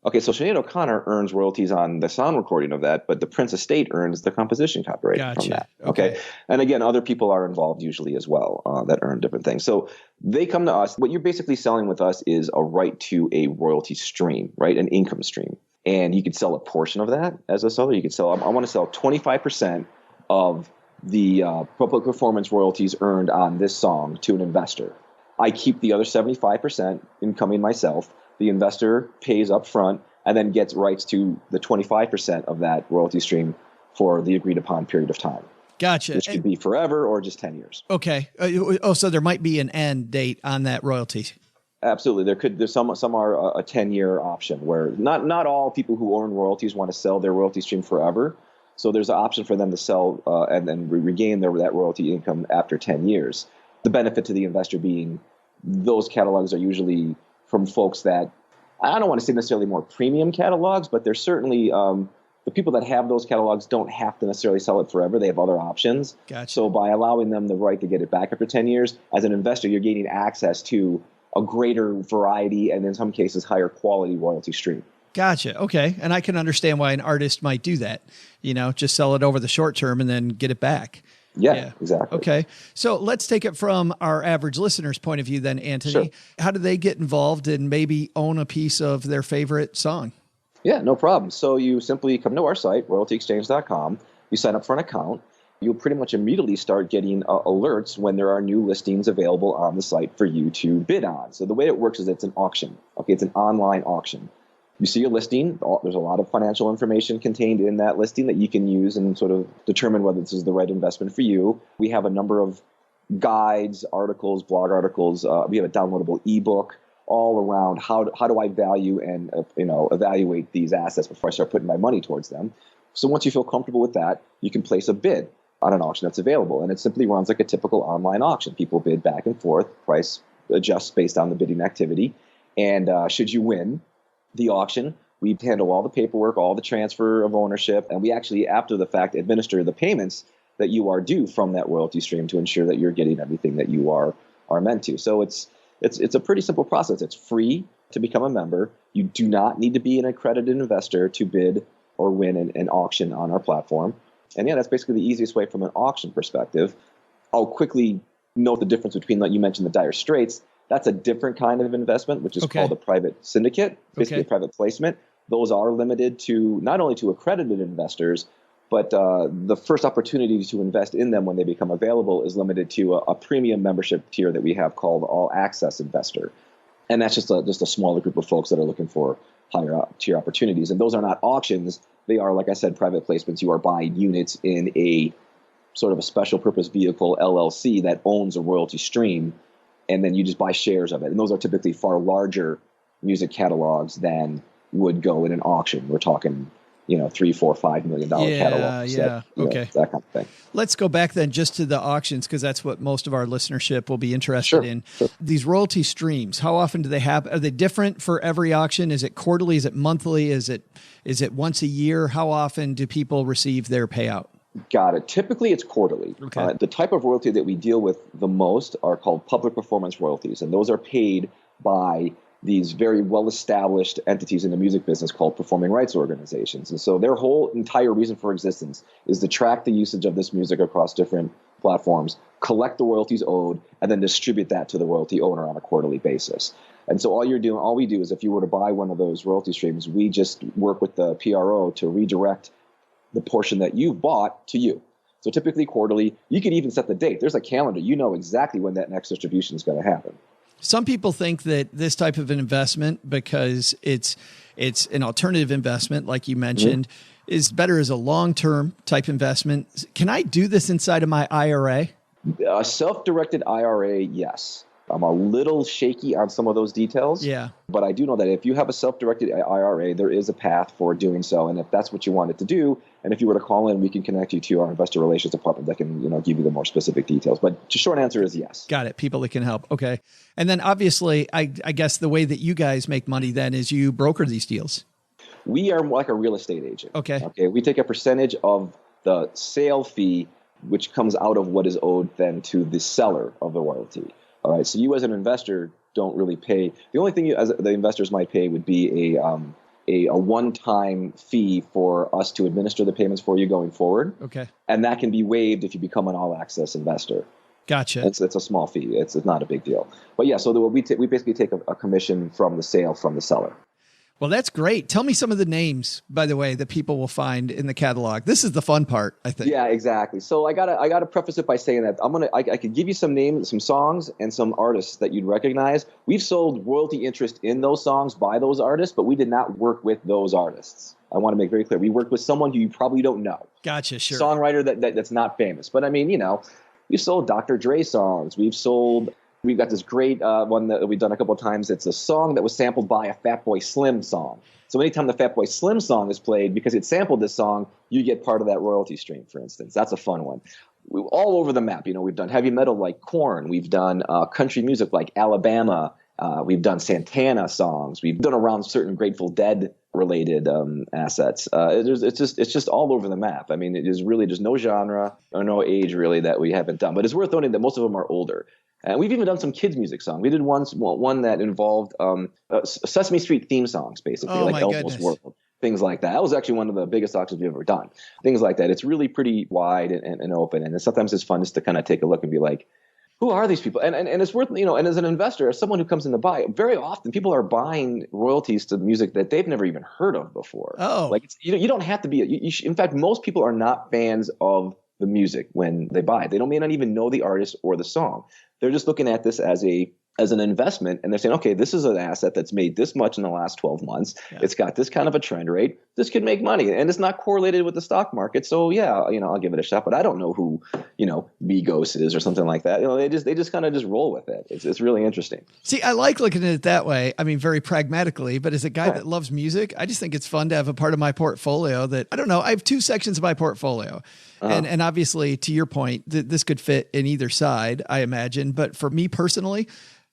Speaker 8: Okay, so Sinead O'Connor earns royalties on the sound recording of that, but the Prince estate earns the composition copyright from that. Okay. And again, other people are involved usually as well that earn different things. So they come to us. What you're basically selling with us is a right to a royalty stream, right? An income stream. And you could sell a portion of that as a seller. You could sell, I want to sell 25% of the public performance royalties earned on this song to an investor. I keep the other 75% incoming myself. The investor pays up front and then gets rights to the 25% of that royalty stream for the agreed upon period of time.
Speaker 4: Gotcha.
Speaker 8: Which could be forever or just 10 years.
Speaker 4: Okay. So there might be an end date on that royalty.
Speaker 8: Absolutely. There's some are a 10-year option where not all people who earn royalties want to sell their royalty stream forever. So there's an option for them to sell and then regain that royalty income after 10 years. The benefit to the investor being those catalogs are usually from folks that, I don't want to say necessarily more premium catalogs, but they're certainly the people that have those catalogs don't have to necessarily sell it forever. They have other options.
Speaker 4: Gotcha.
Speaker 8: So by allowing them the right to get it back after 10 years, as an investor, you're gaining access to a greater variety and in some cases higher quality royalty stream.
Speaker 4: Gotcha. Okay. And I can understand why an artist might do that, just sell it over the short term and then get it back.
Speaker 8: Yeah, exactly.
Speaker 4: Okay. So let's take it from our average listener's point of view then, Anthony.
Speaker 8: Sure.
Speaker 4: How do they get involved and maybe own a piece of their favorite song?
Speaker 8: Yeah, no problem. So you simply come to our site, royaltyexchange.com. You sign up for an account. You'll pretty much immediately start getting alerts when there are new listings available on the site for you to bid on. So the way it works is it's an auction. Okay, it's an online auction. You see a listing. There's a lot of financial information contained in that listing that you can use and sort of determine whether this is the right investment for you. We have a number of guides, articles, blog articles. We have a downloadable ebook all around how do I value and evaluate these assets before I start putting my money towards them. So once you feel comfortable with that, you can place a bid on an auction that's available. And it simply runs like a typical online auction. People bid back and forth, price adjusts based on the bidding activity. And should you win the auction, we handle all the paperwork, all the transfer of ownership, and we actually, after the fact, administer the payments that you are due from that royalty stream to ensure that you're getting everything that you are meant to. So it's a pretty simple process. It's free to become a member. You do not need to be an accredited investor to bid or win an auction on our platform. And yeah, that's basically the easiest way from an auction perspective. I'll quickly note the difference between, like you mentioned, the Dire Straits. That's a different kind of investment, which is called a private syndicate, basically a private placement. Those are limited to not only to accredited investors, but the first opportunity to invest in them when they become available is limited to a premium membership tier that we have called All Access Investor. And that's just a smaller group of folks that are looking for higher tier opportunities. And those are not auctions. They are, like I said, private placements. You are buying units in a sort of a special purpose vehicle, LLC, that owns a royalty stream. And then you just buy shares of it. And those are typically far larger music catalogs than would go in an auction. We're talking, $3, $4, $5 million catalogs.
Speaker 4: Yeah. Okay.
Speaker 8: That kind of thing.
Speaker 4: Let's go back then just to the auctions, because that's what most of our listenership will be interested in.
Speaker 8: Sure.
Speaker 4: These royalty streams, how often do they have? Are they different for every auction? Is it quarterly? Is it monthly? Is it once a year? How often do people receive their payout?
Speaker 8: Got it. Typically, it's quarterly.
Speaker 4: Okay.
Speaker 8: The type of royalty that we deal with the most are called public performance royalties, and those are paid by these very well-established entities in the music business called performing rights organizations. And so their whole entire reason for existence is to track the usage of this music across different platforms, collect the royalties owed, and then distribute that to the royalty owner on a quarterly basis. And so all we do is, if you were to buy one of those royalty streams, we just work with the PRO to redirect the portion that you've bought to you. So typically quarterly, you could even set the date. There's a calendar. You know exactly when that next distribution is going to happen.
Speaker 4: Some people think that this type of an investment, because it's an alternative investment, like you mentioned, is better as a long-term type investment. Can I do this inside of my IRA?
Speaker 8: A self-directed IRA, yes. I'm a little shaky on some of those details.
Speaker 4: Yeah.
Speaker 8: But I do know that if you have a self-directed IRA, there is a path for doing so. And if that's what you wanted to do, and if you were to call in, we can connect you to our investor relations department that can, give you the more specific details. But the short answer is yes.
Speaker 4: Got it. People that can help. Okay. And then obviously, I guess the way that you guys make money then is you broker these deals.
Speaker 8: We are like a real estate agent.
Speaker 4: Okay.
Speaker 8: We take a percentage of the sale fee, which comes out of what is owed then to the seller of the royalty. All right. So you as an investor don't really pay. The only thing you as the investors might pay would be a one-time fee for us to administer the payments for you going forward.
Speaker 4: Okay.
Speaker 8: And that can be waived if you become an all-access investor.
Speaker 4: Gotcha.
Speaker 8: It's a small fee. It's not a big deal. But yeah, so we basically take a commission from the sale from the seller.
Speaker 4: Well, that's great. Tell me some of the names, by the way, that people will find in the catalog. This is the fun part, I think.
Speaker 8: Yeah, exactly. So I gotta preface it by saying that I could give you some names, some songs, and some artists that you'd recognize. We've sold royalty interest in those songs by those artists, but we did not work with those artists. I want to make very clear. We worked with someone who you probably don't know.
Speaker 4: Gotcha, sure.
Speaker 8: Songwriter that's not famous. But I mean, we've sold Dr. Dre songs. We've got this great one that we've done a couple of times. It's a song that was sampled by a Fatboy Slim song. So anytime the Fatboy Slim song is played, because it sampled this song, you get part of that royalty stream, for instance. That's a fun one. All over the map. We've done heavy metal like Korn. We've done country music like Alabama. We've done Santana songs. We've done around certain Grateful Dead related assets. It's just all over the map. I mean, it is really just no genre or no age really that we haven't done. But it's worth noting that most of them are older. And we've even done some kids' music songs. We did one that involved Sesame Street theme songs, basically, like Elmo's World, things like that. That was actually one of the biggest auctions we've ever done. Things like that. It's really pretty wide and open. And sometimes it's fun just to kind of take a look and be like, who are these people? And it's worth, and as an investor, as someone who comes in to buy, very often people are buying royalties to music that they've never even heard of before.
Speaker 4: Oh.
Speaker 8: Like, you don't have to be, in fact, most people are not fans of the music when they buy it. They may not even know the artist or the song. They're just looking at this as an investment, and they're saying, okay, this is an asset that's made this much in the last 12 months. Yeah. It's got this kind of a trend rate. This could make money, and it's not correlated with the stock market. So yeah, I'll give it a shot. But I don't know who, Migos is or something like that. They just kind of just roll with it. It's really interesting.
Speaker 4: See, I like looking at it that way. I mean, very pragmatically. But as a guy that loves music, I just think it's fun to have a part of my portfolio that I don't know. I have two sections of my portfolio. And obviously, to your point, this could fit in either side, I imagine. But for me personally,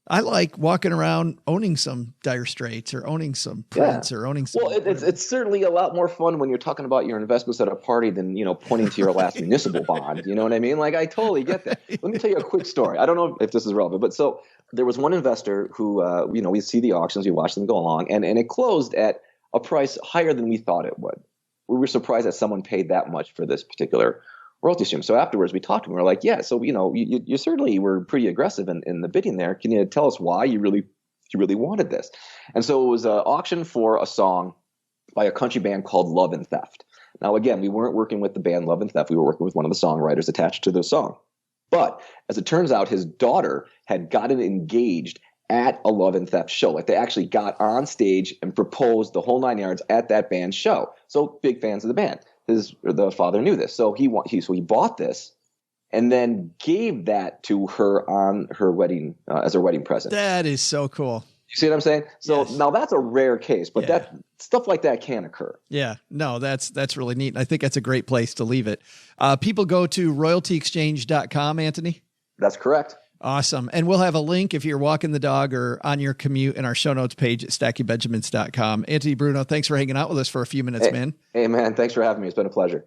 Speaker 4: I like walking around owning some Dire Straits or owning some Prince or owning some.
Speaker 8: Well, it's certainly a lot more fun when you're talking about your investments at a party than, pointing to your last municipal bond. You know what I mean? Like, I totally get that. Let me tell you a quick story. I don't know if this is relevant, but so there was one investor who, we see the auctions, we watch them go along, and it closed at a price higher than we thought it would. We were surprised that someone paid that much for this particular royalty stream. So afterwards we talked to him. We were like, yeah, so, you certainly were pretty aggressive in the bidding there. Can you tell us why you really wanted this? And so it was an auction for a song by a country band called Love and Theft. Now, again, we weren't working with the band Love and Theft. We were working with one of the songwriters attached to the song. But as it turns out, his daughter had gotten engaged at a Love and Theft show. Like, they actually got on stage and proposed the whole 9 yards at that band's show. So big fans of the band. The father knew this. So he bought this and then gave that to her on her wedding as her wedding present.
Speaker 4: That is so cool.
Speaker 8: You see what I'm saying? So Now that's a rare case, but that stuff like that can occur.
Speaker 4: Yeah, no, that's really neat. I think that's a great place to leave it. People go to royaltyexchange.com, Anthony.
Speaker 8: That's correct.
Speaker 4: Awesome. And we'll have a link if you're walking the dog or on your commute in our show notes page at stackingbenjamins.com. Anthony Bruno, thanks for hanging out with us for a few minutes, man.
Speaker 8: Hey, man. Thanks for having me. It's been a pleasure.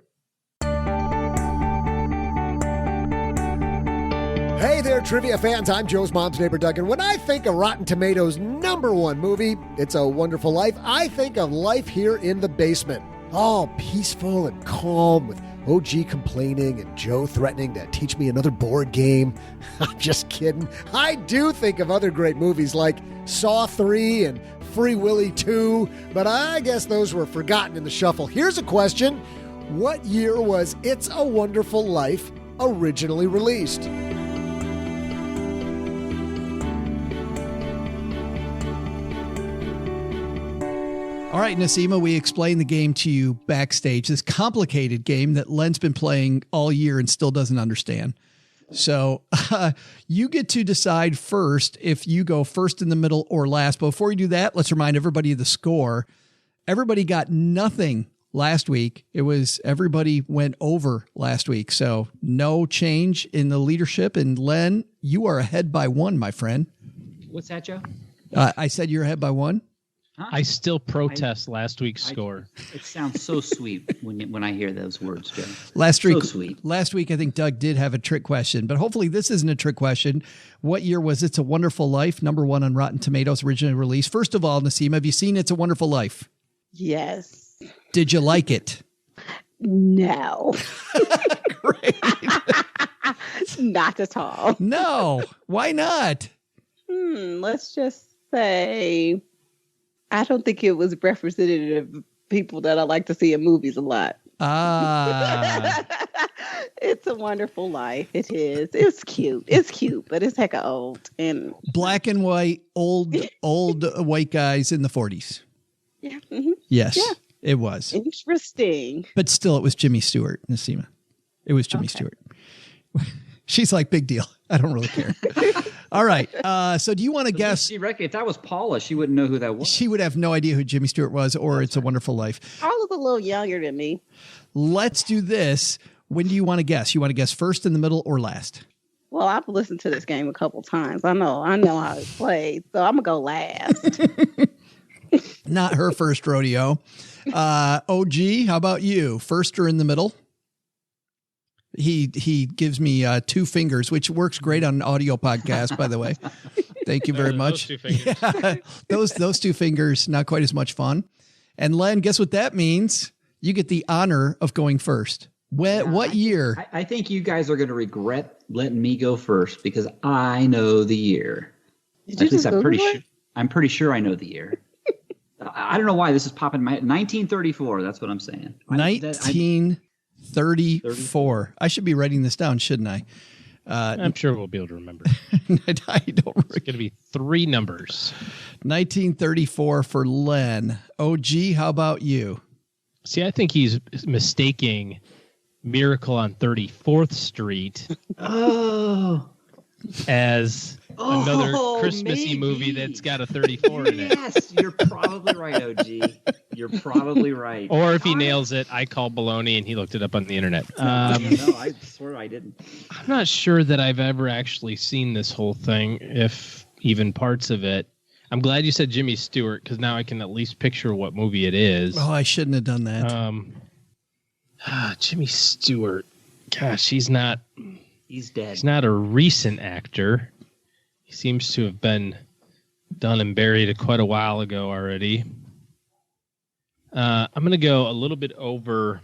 Speaker 3: Hey there, trivia fans. I'm Joe's mom's neighbor, Doug. And when I think of Rotten Tomatoes' #1 movie, It's a Wonderful Life, I think of life here in the basement. All peaceful and calm with OG complaining and Joe threatening to teach me another board game. I'm just kidding. I do think of other great movies like Saw 3 and Free Willy 2, but I guess those were forgotten in the shuffle. Here's a question. What year was It's a Wonderful Life originally released?
Speaker 4: All right, Naseema, we explained the game to you backstage, this complicated game that Len's been playing all year and still doesn't understand. So you get to decide first if you go first in the middle or last. But before you do that, let's remind everybody of the score. Everybody got nothing last week. It was everybody went over last week. So no change in the leadership. And Len, you are ahead by 1, my friend.
Speaker 2: What's that, Joe?
Speaker 4: I said you're ahead by 1.
Speaker 2: Huh?
Speaker 5: I still protest last week's score.
Speaker 2: It sounds so sweet when I hear those words, Joe.
Speaker 4: Last week,
Speaker 2: so sweet.
Speaker 4: Last week, I think Doug did have a trick question, but hopefully this isn't a trick question. What year was It's a Wonderful Life #1 on Rotten Tomatoes, originally released? First of all, Naseema, have you seen It's a Wonderful Life?
Speaker 6: Yes.
Speaker 4: Did you like it?
Speaker 6: No.
Speaker 4: Great.
Speaker 6: Not at all.
Speaker 4: No. Why not?
Speaker 6: Let's just say I don't think it was representative of people that I like to see in movies a lot. It's a Wonderful Life. It is. It's cute. It's cute, but it's hecka old. And
Speaker 4: black and white, old white guys in the 40s.
Speaker 6: Yeah. Mm-hmm.
Speaker 4: Yes,
Speaker 6: yeah.
Speaker 4: It was.
Speaker 6: Interesting.
Speaker 4: But still, it was Jimmy Stewart, Naseema. It was Jimmy Stewart. She's like, big deal. I don't really care. All right. So do you want to guess?
Speaker 2: If that was Paula, she wouldn't know who that was.
Speaker 4: She would have no idea who Jimmy Stewart was or It's a Wonderful Life.
Speaker 6: Paula's a little younger than me.
Speaker 4: Let's do this. When do you want to guess? You want to guess first, in the middle, or last?
Speaker 6: Well, I've listened to this game a couple times. I know how it's played. So I'm going to go last.
Speaker 4: Not her first rodeo. OG, how about you? First or in the middle? He gives me 2 fingers, which works great on an audio podcast, by the way. Thank you very much.
Speaker 5: Those 2 fingers.
Speaker 4: Yeah, those 2 fingers, not quite as much fun. And Len, guess what that means? You get the honor of going first. What year?
Speaker 2: I think you guys are going to regret letting me go first because I know the year. At least I'm pretty sure I know the year. I don't know why this is popping in my head. 1934. That's what I'm saying.
Speaker 4: 1934. I should be writing this down, shouldn't I?
Speaker 5: I'm sure we'll be able to remember.
Speaker 4: I don't.
Speaker 5: It's going to be 3 numbers.
Speaker 4: 1934 for Len. OG, how about you?
Speaker 5: See, I think he's mistaking Miracle on 34th Street as another Christmassy movie that's got a 34 in it.
Speaker 2: Yes, you're probably right, OG. You're probably right.
Speaker 5: Or if he nails it, I call baloney and he looked it up on the internet.
Speaker 2: No, I swear I didn't.
Speaker 5: I'm not sure that I've ever actually seen this whole thing, if even parts of it. I'm glad you said Jimmy Stewart because now I can at least picture what movie it is.
Speaker 4: Oh, I shouldn't have done that.
Speaker 5: Jimmy Stewart. Gosh, he's dead. He's not a recent actor. He seems to have been done and buried quite a while ago already. I'm going to go a little bit over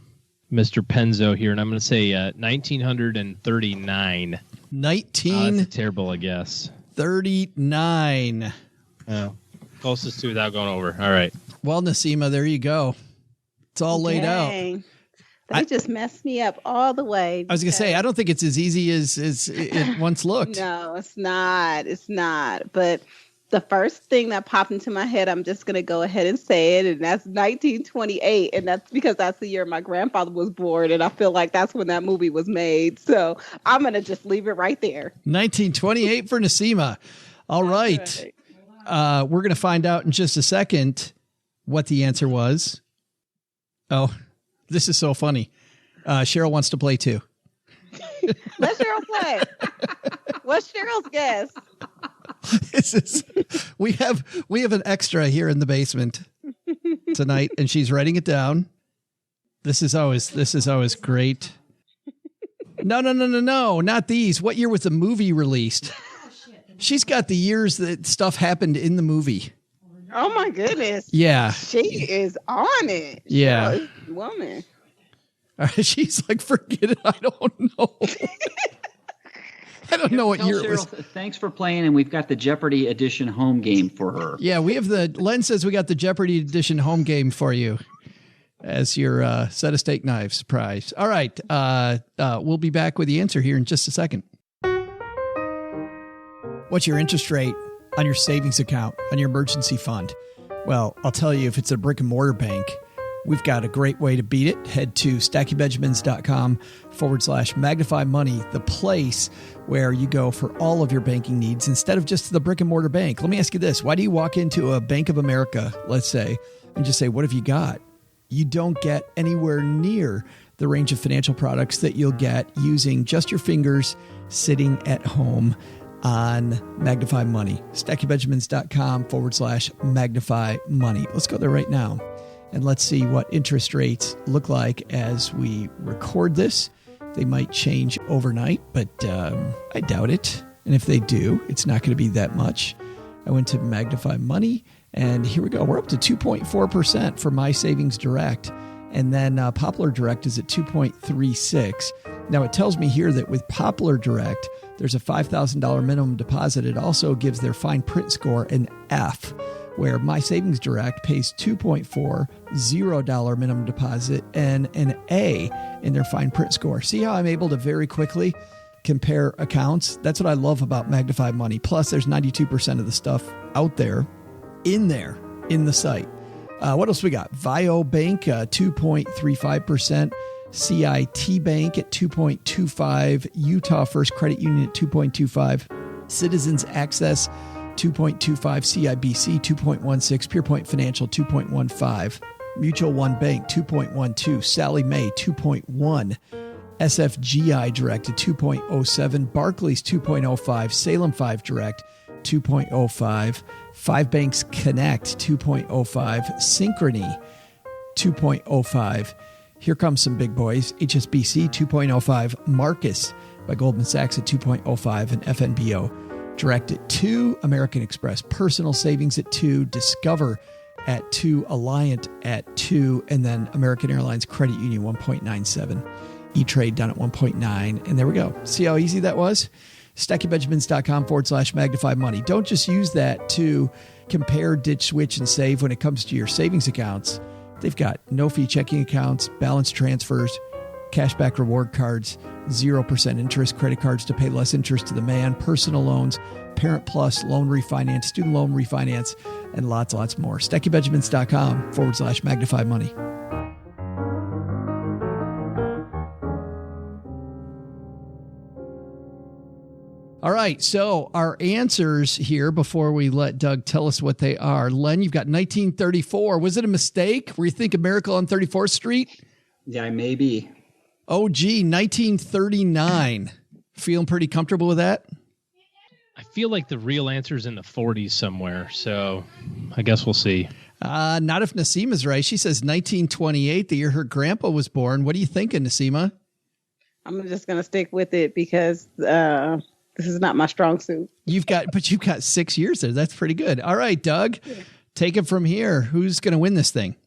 Speaker 5: Mr. Penzo here, and I'm going to say 1939. That's a terrible guess.
Speaker 4: 39.
Speaker 5: Oh, closest to without going over. All right.
Speaker 4: Well, Naseema, there you go. It's all laid out.
Speaker 6: They just messed me up all the way.
Speaker 4: I was going to say, I don't think it's as easy as it once looked.
Speaker 6: No, it's not. It's not. But the first thing that popped into my head, I'm just going to go ahead and say it, and that's 1928. And that's because that's the year my grandfather was born, and I feel like that's when that movie was made. So I'm going to just leave it right there.
Speaker 4: 1928 for Naseema. All right. We're going to find out in just a second what the answer was. Oh, this is so funny. Cheryl wants to play too.
Speaker 6: Let Cheryl play. What's Cheryl's guess?
Speaker 4: We have an extra here in the basement tonight, and she's writing it down. This is always great. No, not these. What year was the movie released? She's got the years that stuff happened in the movie.
Speaker 6: Oh my goodness.
Speaker 4: Yeah.
Speaker 6: She is on it.
Speaker 4: Yeah.
Speaker 6: Woman.
Speaker 4: She's like, forget it. I don't know. I don't know what
Speaker 2: Tell
Speaker 4: year
Speaker 2: Cheryl,
Speaker 4: it was.
Speaker 2: Thanks for playing, and we've got the Jeopardy edition home game for her.
Speaker 4: Yeah, we have Len says we got the Jeopardy edition home game for you as your set of steak knives prize. All right. We'll be back with the answer here in just a second. What's your interest rate on your savings account, on your emergency fund? Well, I'll tell you, if it's a brick and mortar bank, we've got a great way to beat it. Head to StackyBenjamins.com/MagnifyMoney, the place where you go for all of your banking needs instead of just the brick and mortar bank. Let me ask you this. Why do you walk into a Bank of America, let's say, and just say, what have you got? You don't get anywhere near the range of financial products that you'll get using just your fingers sitting at home on Magnify Money. StackyBenjamins.com/MagnifyMoney. Let's go there right now. And let's see what interest rates look like as we record this. They might change overnight, but I doubt it. And if they do, it's not going to be that much. I went to Magnify Money, and here we go. We're up to 2.4% for My Savings Direct. And then Popular Direct is at 2.36. Now, it tells me here that with Popular Direct, there's a $5,000 minimum deposit. It also gives their fine print score an F, where My Savings Direct pays $2.4, $0 minimum deposit, and an A in their fine print score. See how I'm able to very quickly compare accounts? That's what I love about Magnify Money. Plus, there's 92% of the stuff out there in the site. What else we got? Vio Bank, 2.35%. CIT Bank at 2.25%. Utah First Credit Union at 2.25%. Citizens Access 2.25%, CIBC 2.16%, PurePoint Financial 2.15%, Mutual One Bank 2.12%, Sallie Mae 2.1%, SFGI Direct at 2.07%, Barclays 2.05%, Salem 5 Direct 2.05%, Five Banks Connect 2.05%, Synchrony 2.05%. Here comes some big boys. HSBC 2.05%, Marcus by Goldman Sachs at 2.05%, and FNBO Direct at 2%, American Express Personal Savings at 2%, Discover at 2%, Alliant at 2%, and then American Airlines Credit Union 1.97%, E-Trade done at 1.9%, and there we go. See how easy that was? StackyBenjamins.com/MagnifyMoney. Don't just use that to compare, ditch, switch, and save when it comes to your savings accounts. They've got no-fee checking accounts, balance transfers, cashback reward cards, 0% interest, credit cards to pay less interest to the man, personal loans, Parent Plus, loan refinance, student loan refinance, and lots more. StackyBenjamins.com/MagnifyMoney. All right, so our answers here before we let Doug tell us what they are. Len, you've got 1934. Was it a mistake? Were you thinking Miracle on 34th Street?
Speaker 2: Yeah, maybe.
Speaker 4: Oh, gee, 1939. Feeling pretty comfortable with that?
Speaker 5: I feel like the real answer is in the 40s somewhere, so I guess we'll see.
Speaker 4: Not if Naseema's right. She says 1928, the year her grandpa was born. What are you thinking, Naseema?
Speaker 6: I'm just going to stick with it because this is not my strong suit.
Speaker 4: You've got 6 years there. That's pretty good. All right, Doug, take it from here. Who's going to win this thing?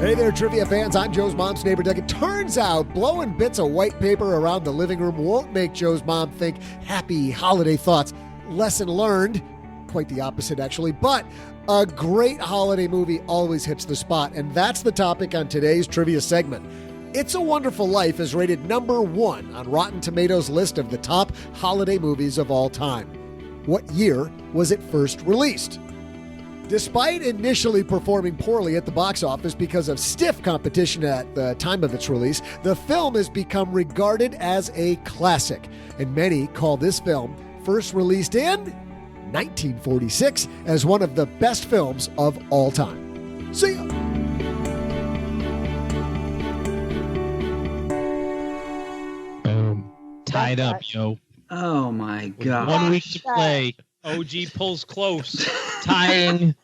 Speaker 3: Hey there, trivia fans. I'm Joe's mom's neighbor, Doug. It turns out blowing bits of white paper around the living room won't make Joe's mom think happy holiday thoughts. Lesson learned. Quite the opposite, actually. But a great holiday movie always hits the spot, and that's the topic on today's trivia segment. It's a Wonderful Life is rated #1 on Rotten Tomatoes' list of the top holiday movies of all time. What year was it first released? Despite initially performing poorly at the box office because of stiff competition at the time of its release, the film has become regarded as a classic, and many call this film, first released in 1946, as one of the best films of all time. See ya!
Speaker 5: Tied up, yo.
Speaker 2: Oh, my God.
Speaker 5: 1 week to play. OG pulls close. Tying.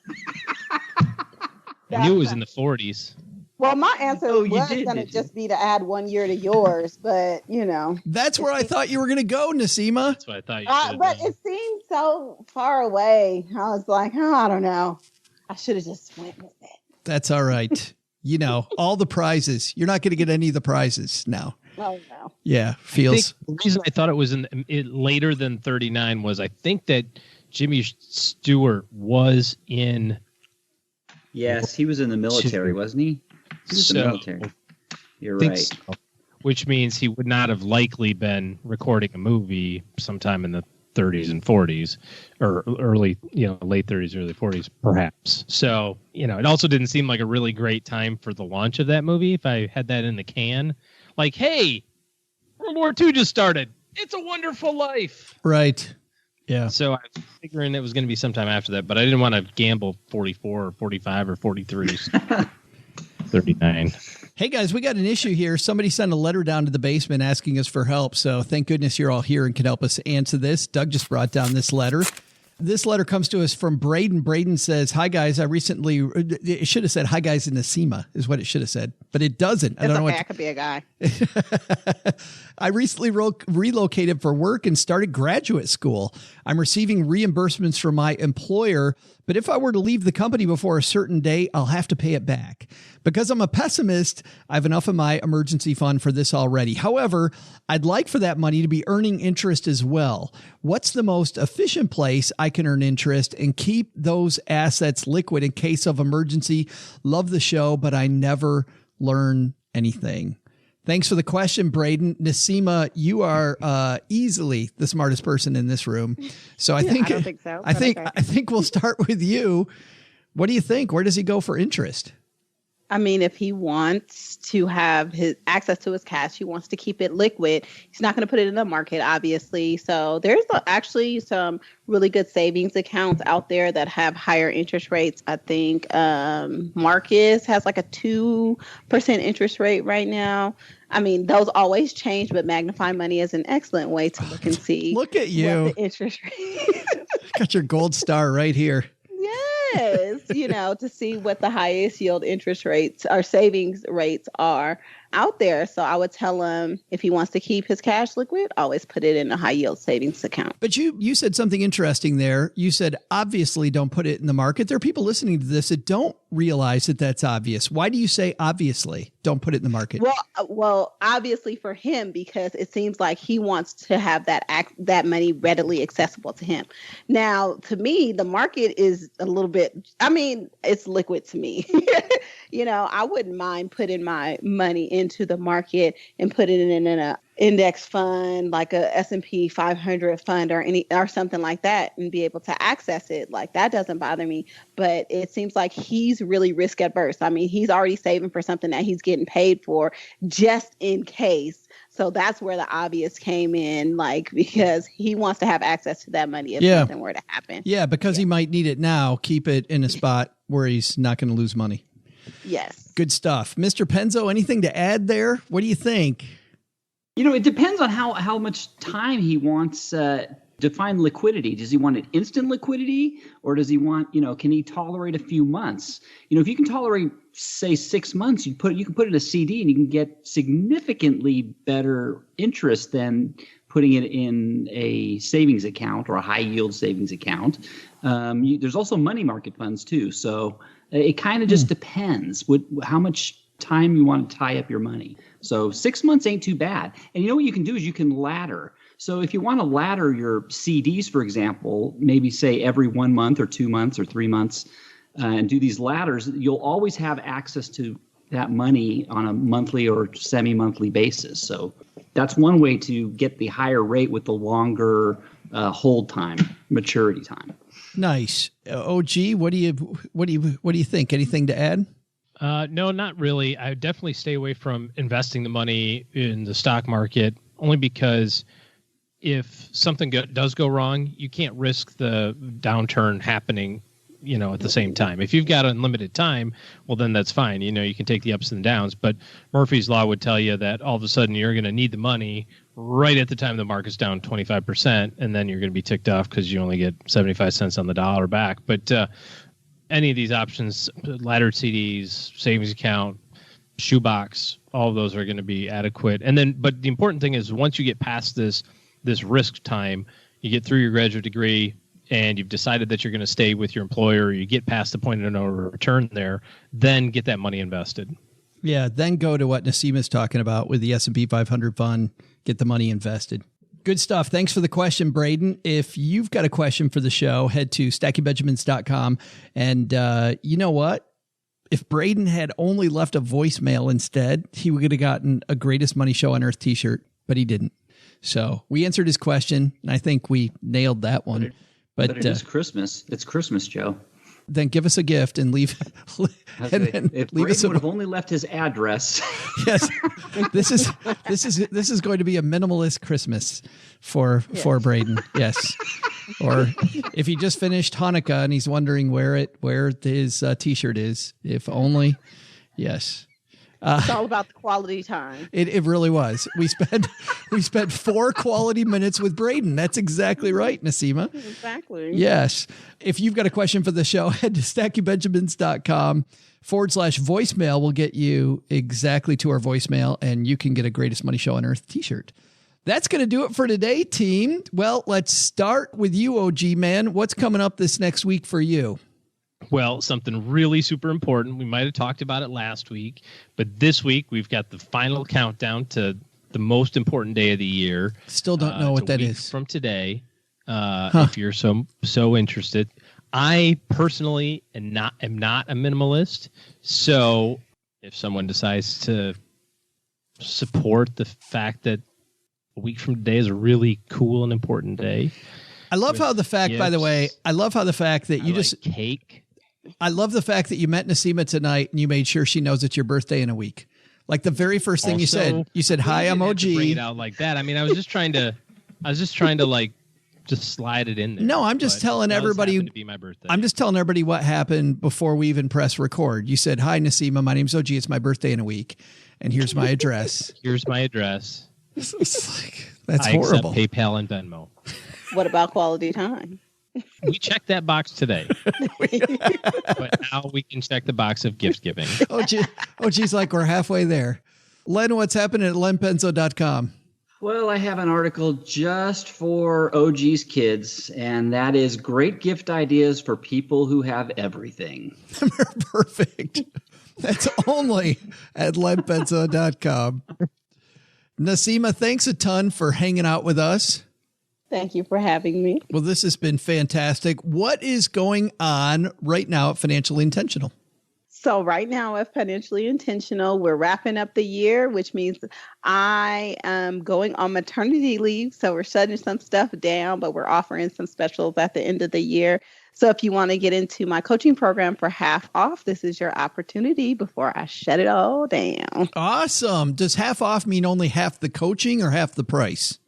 Speaker 5: I knew it was in the 40s.
Speaker 6: Well, my answer
Speaker 2: Oh, you
Speaker 6: was
Speaker 2: did,
Speaker 6: going to
Speaker 2: did you?
Speaker 6: just be to add 1 year to yours, but
Speaker 4: That's where I thought you were going to go, Naseema.
Speaker 5: That's what I thought you should have
Speaker 6: but
Speaker 5: done.
Speaker 6: it seemed so far away. I was like, I don't know. I should have just went with it.
Speaker 4: That's all right. All the prizes. You're not going to get any of the prizes now.
Speaker 6: Oh, no.
Speaker 4: Yeah,
Speaker 5: I
Speaker 4: feels.
Speaker 5: think the reason I thought it was later than 39 was I think that Jimmy Stewart was in.
Speaker 2: Yes, he was in the military, wasn't he? He was in the military. You're right.
Speaker 5: So, which means he would not have likely been recording a movie sometime in the 30s and 40s, or early, late 30s, early 40s, perhaps. So, it also didn't seem like a really great time for the launch of that movie. If I had that in the can, like, hey, World War II just started. It's a Wonderful Life.
Speaker 4: Right. Yeah.
Speaker 5: So I was figuring it was going to be sometime after that, but I didn't want to gamble 44 or 45 or 43. 39.
Speaker 4: Hey guys, we got an issue here. Somebody sent a letter down to the basement asking us for help. So thank goodness you're all here and can help us answer this. Doug just brought down this letter. This letter comes to us from Braden. Braden says, hi guys, it should have said, hi guys in Naseema is what it should have said, but it doesn't. I don't know what.
Speaker 6: I could be a guy.
Speaker 4: I recently relocated for work and started graduate school. I'm receiving reimbursements from my employer, but if I were to leave the company before a certain date, I'll have to pay it back. Because I'm a pessimist, I have enough in my emergency fund for this already. However, I'd like for that money to be earning interest as well. What's the most efficient place I can earn interest and keep those assets liquid in case of emergency? Love the show, but I never learn anything. Thanks for the question, Braden. Naseema, you are easily the smartest person in this room. So I think,
Speaker 6: I don't think so.
Speaker 4: I think we'll start with you. What do you think? Where does he go for interest?
Speaker 6: I mean, if he wants to have his access to his cash, he wants to keep it liquid. He's not going to put it in the market, obviously. So there's actually some really good savings accounts out there that have higher interest rates. I think Marcus has like a 2% interest rate right now. I mean, those always change, but MagnifyMoney is an excellent way to look and see.
Speaker 4: Look at you.
Speaker 6: What the interest rate.
Speaker 4: Got your gold star right here.
Speaker 6: Yes, to see what the highest yield interest rates or savings rates are out there. So I would tell him if he wants to keep his cash liquid, always put it in a high yield savings account.
Speaker 4: But you said something interesting there. You said, obviously don't put it in the market. There are people listening to this that don't realize that that's obvious. Why do you say obviously don't put it in the market?
Speaker 6: Well, obviously for him, because it seems like he wants to have that money readily accessible to him. Now, to me, the market is a little bit, it's liquid to me. I wouldn't mind putting my money into the market and put it in an index fund, like a S&P 500 fund or something like that, and be able to access it. Like, that doesn't bother me. But it seems like he's really risk adverse. I mean, he's already saving for something that he's getting paid for just in case. So that's where the obvious came in, because he wants to have access to that money if something were to happen.
Speaker 4: Yeah, because he might need it now. Keep it in a spot where he's not going to lose money.
Speaker 6: Yes.
Speaker 4: Good stuff. Mr. Penzo, anything to add there? What do you think?
Speaker 2: It depends on how much time he wants to find liquidity. Does he want an instant liquidity, or does he want, can he tolerate a few months? If you can tolerate, say, 6 months, you can put it in a CD and you can get significantly better interest than putting it in a savings account or a high yield savings account. There's also money market funds too. So it kind of just depends how much time you want to tie up your money. So 6 months ain't too bad. And what you can do is you can ladder. So if you want to ladder your CDs, for example, maybe say every 1 month or 2 months or 3 months, and do these ladders, you'll always have access to that money on a monthly or semi-monthly basis. So that's one way to get the higher rate with the longer hold time, maturity time.
Speaker 4: Nice. OG, what do you think? Anything to add?
Speaker 5: No, not really. I would definitely stay away from investing the money in the stock market, only because if something does go wrong, you can't risk the downturn happening, at the same time. If you've got unlimited time, well, then that's fine. You can take the ups and downs. But Murphy's Law would tell you that all of a sudden you're going to need the money right at the time the market's down 25%, and then you're going to be ticked off because you only get 75 cents on the dollar back. But any of these options, laddered CDs, savings account, shoebox, all of those are going to be adequate. And then, but the important thing is once you get past this risk time, you get through your graduate degree and you've decided that you're going to stay with your employer, or you get past the point of no return there, then get that money invested.
Speaker 4: Yeah, then go to what Naseema's talking about with the S&P 500 fund, get the money invested. Good stuff. Thanks for the question, Braden. If you've got a question for the show, head to stackingbenjamins.com. And you know what? If Braden had only left a voicemail instead, he would have gotten a Greatest Money Show on Earth t-shirt, but he didn't. So we answered his question, and I think we nailed that one.
Speaker 2: But it is Christmas. It's Christmas, Joe.
Speaker 4: Then give us a gift and leave.
Speaker 2: If Braden would have only left his address.
Speaker 4: Yes, this is going to be a minimalist Christmas for Braden. Yes, or if he just finished Hanukkah and he's wondering where his t-shirt is, if only. Yes.
Speaker 6: It's all about the quality time.
Speaker 4: It really was. We spent 4 quality minutes with Braden. That's exactly right, Naseema.
Speaker 6: Exactly.
Speaker 4: Yes. If you've got a question for the show, head to stackingbenjamins.com/voicemail. We'll get you exactly to our voicemail, and you can get a Greatest Money Show on Earth t-shirt. That's going to do it for today, team. Well, let's start with you, OG man. What's coming up this next week for you?
Speaker 5: Well, something really super important. We might have talked about it last week, but this week we've got the final countdown to the most important day of the year.
Speaker 4: Still don't know what that is.
Speaker 5: From today, if you're so interested. I personally am not a minimalist, so if someone decides to support the fact that a week from today is a really cool and important day.
Speaker 4: I love how the fact, by the way, I love how the fact that you just
Speaker 5: cake.
Speaker 4: I love the fact that you met Naseema tonight and you made sure she knows it's your birthday in a week. Like the very first thing you said, "Hi, I'm OG."
Speaker 5: Bring it out like that. I mean, I was just trying to like just slide it in there.
Speaker 4: No, I'm just telling everybody.
Speaker 5: To be my birthday.
Speaker 4: I'm just telling everybody what happened before we even press record. You said, "Hi, Naseema. My name's OG. It's my birthday in a week, and here's my address."
Speaker 5: Here's my address.
Speaker 4: It's like, that's
Speaker 5: I
Speaker 4: horrible.
Speaker 5: Accept PayPal and Venmo.
Speaker 6: What about quality time?
Speaker 5: We checked that box today. But now we can check the box of gift giving.
Speaker 4: OG's like, we're halfway there. Len, what's happening at lenpenzo.com?
Speaker 2: Well, I have an article just for OG's kids, and that is great gift ideas for people who have everything.
Speaker 4: Perfect. That's only at lenpenzo.com. Naseema, thanks a ton for hanging out with us.
Speaker 6: Thank you for having me.
Speaker 4: Well, this has been fantastic. What is going on right now at Financially Intentional?
Speaker 6: So right now at Financially Intentional, we're wrapping up the year, which means I am going on maternity leave. So we're shutting some stuff down, but we're offering some specials at the end of the year. So if you want to get into my coaching program for half off, this is your opportunity before I shut it all down.
Speaker 4: Awesome. Does half off mean only half the coaching or half the price?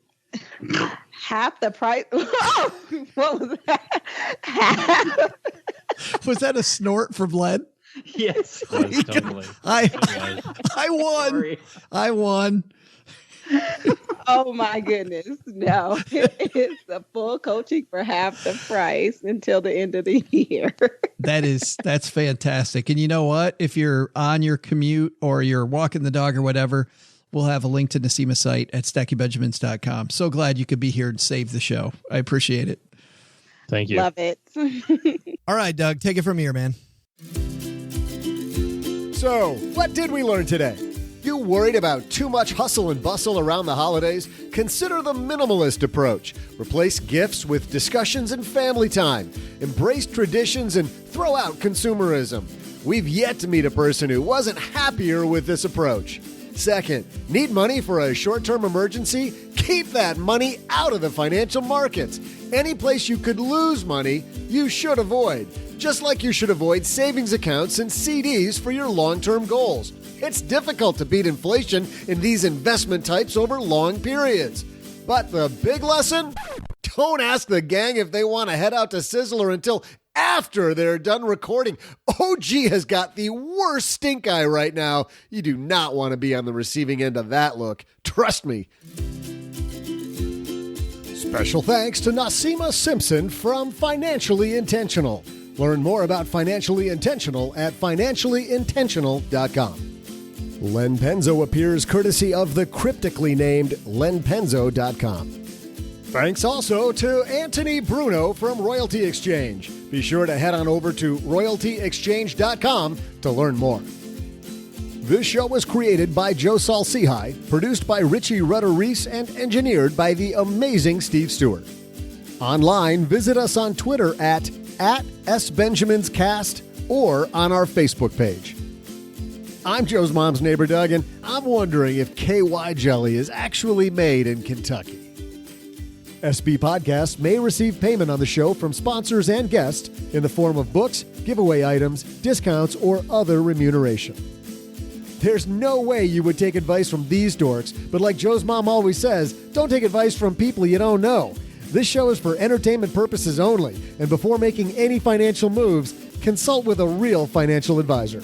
Speaker 6: Half the price. Oh, what was that? Half.
Speaker 4: Was that a snort from Len?
Speaker 2: Yes.
Speaker 5: Totally.
Speaker 4: I won.
Speaker 2: Sorry.
Speaker 4: I won.
Speaker 6: Oh my goodness. No, it's a full coaching for half the price until the end of the year.
Speaker 4: That's fantastic. And you know what? If you're on your commute or you're walking the dog or whatever, we'll have a link to Naseema's site at stackingbenjamins.com. So glad you could be here and save the show. I appreciate it.
Speaker 5: Thank you.
Speaker 6: Love it.
Speaker 4: All right, Doug, take it from here, man.
Speaker 3: So, what did we learn today? You worried about too much hustle and bustle around the holidays? Consider the minimalist approach. Replace gifts with discussions and family time. Embrace traditions and throw out consumerism. We've yet to meet a person who wasn't happier with this approach. Second, need money for a short-term emergency? Keep that money out of the financial markets. Any place you could lose money, you should avoid. Just like you should avoid savings accounts and CDs for your long-term goals. It's difficult to beat inflation in these investment types over long periods. But the big lesson? Don't ask the gang if they want to head out to Sizzler until after they're done recording. OG has got the worst stink eye right now. You do not want to be on the receiving end of that look. Trust me. Special thanks to Naseema Simpson from Financially Intentional. Learn more about Financially Intentional at financiallyintentional.com. Len Penzo appears courtesy of the cryptically named lenpenzo.com. Thanks also to Anthony Bruno from Royalty Exchange. Be sure to head on over to royaltyexchange.com to learn more. This show was created by Joe Saul-Sehy, produced by Richie Rutter-Reese, and engineered by the amazing Steve Stewart. Online, visit us on Twitter at @SBenjaminsCast or on our Facebook page. I'm Joe's mom's neighbor, Doug, and I'm wondering if KY jelly is actually made in Kentucky. SB Podcasts may receive payment on the show from sponsors and guests in the form of books, giveaway items, discounts, or other remuneration. There's no way you would take advice from these dorks, but like Joe's mom always says, don't take advice from people you don't know. This show is for entertainment purposes only, and before making any financial moves, consult with a real financial advisor.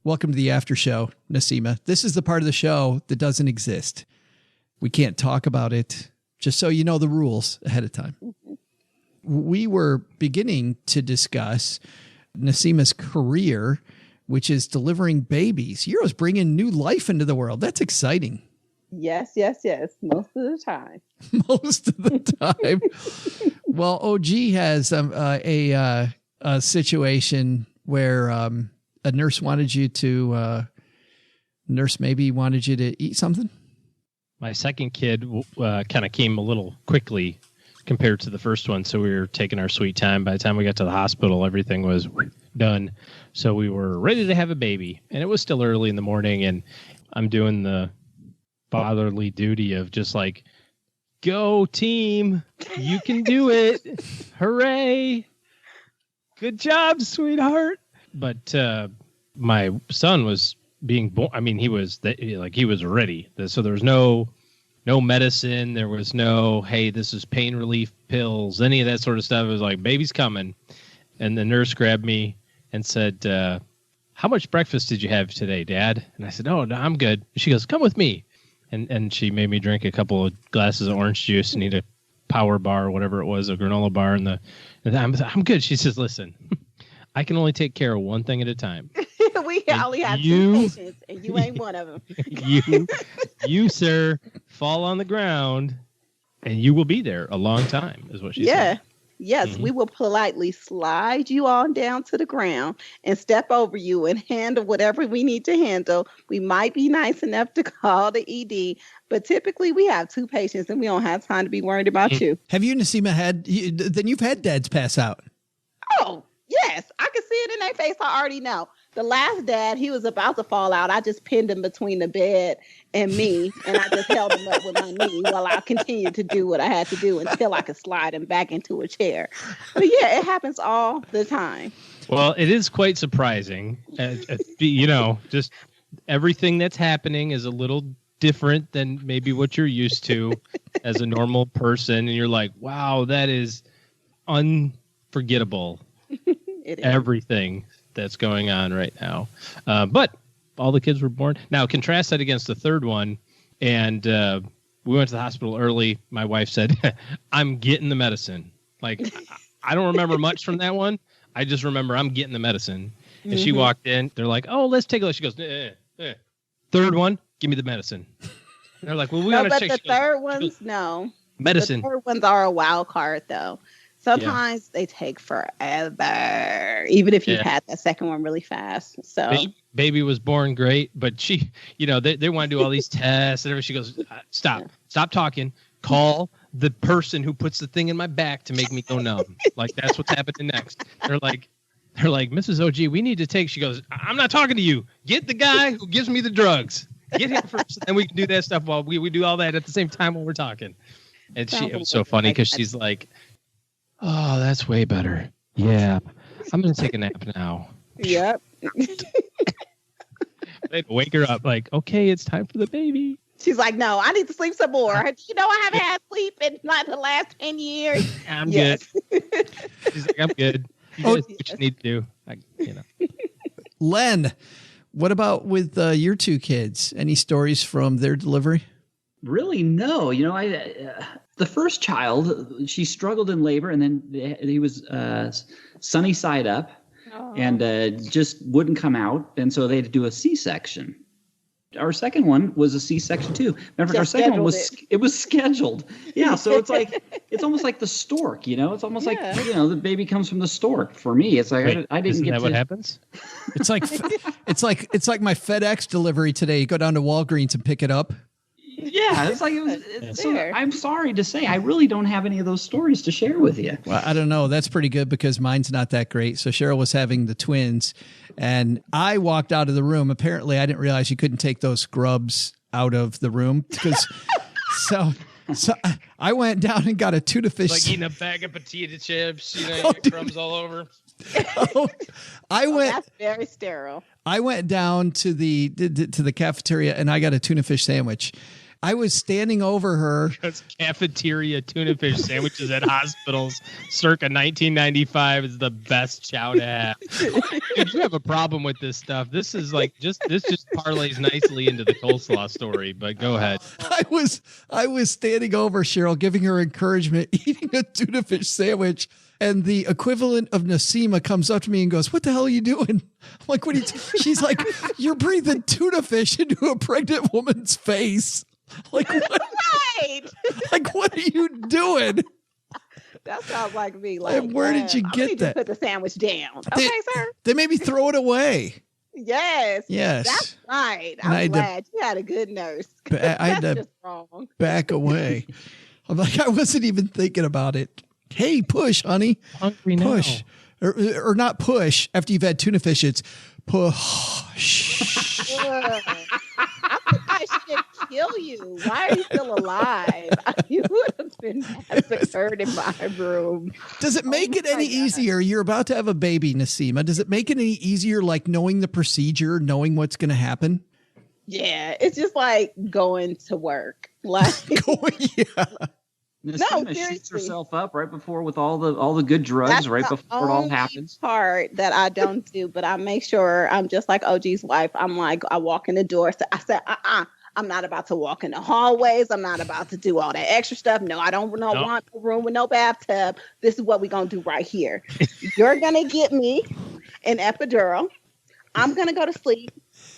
Speaker 4: Welcome to the after show, Naseema. This is the part of the show that doesn't exist. We can't talk about it, just so you know the rules ahead of time. We were beginning to discuss Naseema's career, which is delivering babies. You're bringing new life into the world. That's exciting.
Speaker 6: Yes, yes, yes. Most of the time.
Speaker 4: Most of the time. Well, OG has a situation where a nurse wanted you to eat something.
Speaker 5: My second kid kind of came a little quickly compared to the first one, so we were taking our sweet time. By the time we got to the hospital, everything was done, so we were ready to have a baby. And it was still early in the morning, and I'm doing the fatherly duty of just like, go team, you can do it, hooray, good job, sweetheart. But my son was being born. I mean, he was ready. So there was no medicine. There was no, hey, this is pain relief pills, any of that sort of stuff. It was like, baby's coming. And the nurse grabbed me and said, how much breakfast did you have today, Dad? And I said, oh, no, I'm good. She goes, come with me. And she made me drink a couple of glasses of orange juice and eat a power bar or whatever it was, a granola bar. And I'm good. She says, listen, I can only take care of one thing at a time.
Speaker 6: We only have two patients, and you ain't one of them.
Speaker 5: you, sir, fall on the ground, and you will be there a long time, is what she said.
Speaker 6: Yes,
Speaker 5: Mm-hmm.
Speaker 6: we will politely slide you on down to the ground and step over you and handle whatever we need to handle. We might be nice enough to call the ED, but typically we have two patients, and we don't have time to be worried about you.
Speaker 4: Have you, Naseema, then you've had dads pass out?
Speaker 6: Oh, yes. I can see it in their face. I already know. The last dad, he was about to fall out. I just pinned him between the bed and me, and I just held him up with my knee while I continued to do what I had to do until I could slide him back into a chair. But yeah, it happens all the time.
Speaker 5: Well, it is quite surprising. Just everything that's happening is a little different than maybe what you're used to as a normal person. And you're like, wow, that is unforgettable.
Speaker 6: It is.
Speaker 5: Everything that's going on right now. But all the kids were born. Now, contrast that against the third one. And we went to the hospital early. My wife said, I'm getting the medicine. Like, I don't remember much from that one. I just remember I'm getting the medicine. And she walked in. They're like, oh, let's take a look. She goes, third one, give me the medicine. And they're like, well, we got to check.
Speaker 6: The third ones, no.
Speaker 5: Medicine.
Speaker 6: The third ones are a wild card, though. Sometimes they take forever, even if you've had that second one really fast. So
Speaker 5: baby was born great, but she, they want to do all these tests and everything. She goes, stop talking. Call the person who puts the thing in my back to make me go numb. Like, that's what's happening next. They're like, Mrs. OG, we need to take. She goes, I'm not talking to you. Get the guy who gives me the drugs. Get him first, and we can do that stuff while we do all that at the same time while we're talking. And it was so funny because she's like, oh, that's way better. Yeah, I'm going to take a nap now.
Speaker 6: Yep.
Speaker 5: They'd wake her up like, okay, it's time for the baby.
Speaker 6: She's like, no, I need to sleep some more. I haven't had sleep in like the last 10 years.
Speaker 5: I'm good. She's like, I'm good. You guys do what you need to do.
Speaker 4: Len, what about with your two kids? Any stories from their delivery?
Speaker 2: Really, no. The first child, she struggled in labor, and then he was sunny side up, and just wouldn't come out, and so they had to do a C-section. Our second one was a C-section too. Remember, our second one was scheduled. Yeah, so it's almost like the stork, It's almost like the baby comes from the stork. For me, it's like I didn't
Speaker 5: isn't
Speaker 2: get
Speaker 5: that
Speaker 2: to.
Speaker 5: What happens?
Speaker 4: It's like my FedEx delivery today. You go down to Walgreens and pick it up.
Speaker 2: Yeah, it's like so I'm sorry to say I really don't have any of those stories to share with you.
Speaker 4: Well, I don't know. That's pretty good because mine's not that great. So Cheryl was having the twins, and I walked out of the room. Apparently, I didn't realize you couldn't take those scrubs out of the room because so I went down and got a tuna fish.
Speaker 5: Like eating a bag of potato chips, crumbs all over.
Speaker 6: That's very sterile.
Speaker 4: I went down to the cafeteria and I got a tuna fish sandwich. I was standing over her.
Speaker 5: Because cafeteria tuna fish sandwiches at hospitals circa 1995 is the best chow to have. Dude, you have a problem with this stuff. This is like just parlays nicely into the coleslaw story, but go ahead.
Speaker 4: I was standing over Cheryl, giving her encouragement, eating a tuna fish sandwich. And the equivalent of Naseema comes up to me and goes, "What the hell are you doing?" I'm like, "What are you?" She's like, "You're breathing tuna fish into a pregnant woman's face." Like, what?
Speaker 6: Right.
Speaker 4: Like, what are you doing?
Speaker 6: That sounds like me. Like,
Speaker 4: and where did you get that?
Speaker 6: Put the sandwich down. Okay, sir.
Speaker 4: They made me throw it away.
Speaker 6: Yes.
Speaker 4: That's
Speaker 6: right. I'm glad you had a good nurse.
Speaker 4: I had to
Speaker 6: just wrong.
Speaker 4: Back away. I'm like, I wasn't even thinking about it. Hey, push, honey.
Speaker 5: Hungry
Speaker 4: push.
Speaker 5: Now.
Speaker 4: Or not push. After you've had tuna fish, it's push.
Speaker 6: I should kill you. Why are you still alive? You would have been massacred in my room.
Speaker 4: Does it make it any easier? You're about to have a baby, Naseema. Does it make it any easier, like knowing the procedure, knowing what's going to happen?
Speaker 6: Yeah, it's just like going to work. Like
Speaker 2: Naseema shoots herself up right before with all the good drugs.
Speaker 6: That's
Speaker 2: right before it all happens.
Speaker 6: Part that I don't do, but I make sure I'm just like OG's wife. I'm like, I walk in the door. So I said, I'm not about to walk in the hallways. I'm not about to do all that extra stuff. No, I don't want a room with no bathtub. This is what we're gonna do right here. You're gonna get me an epidural. I'm gonna go to sleep,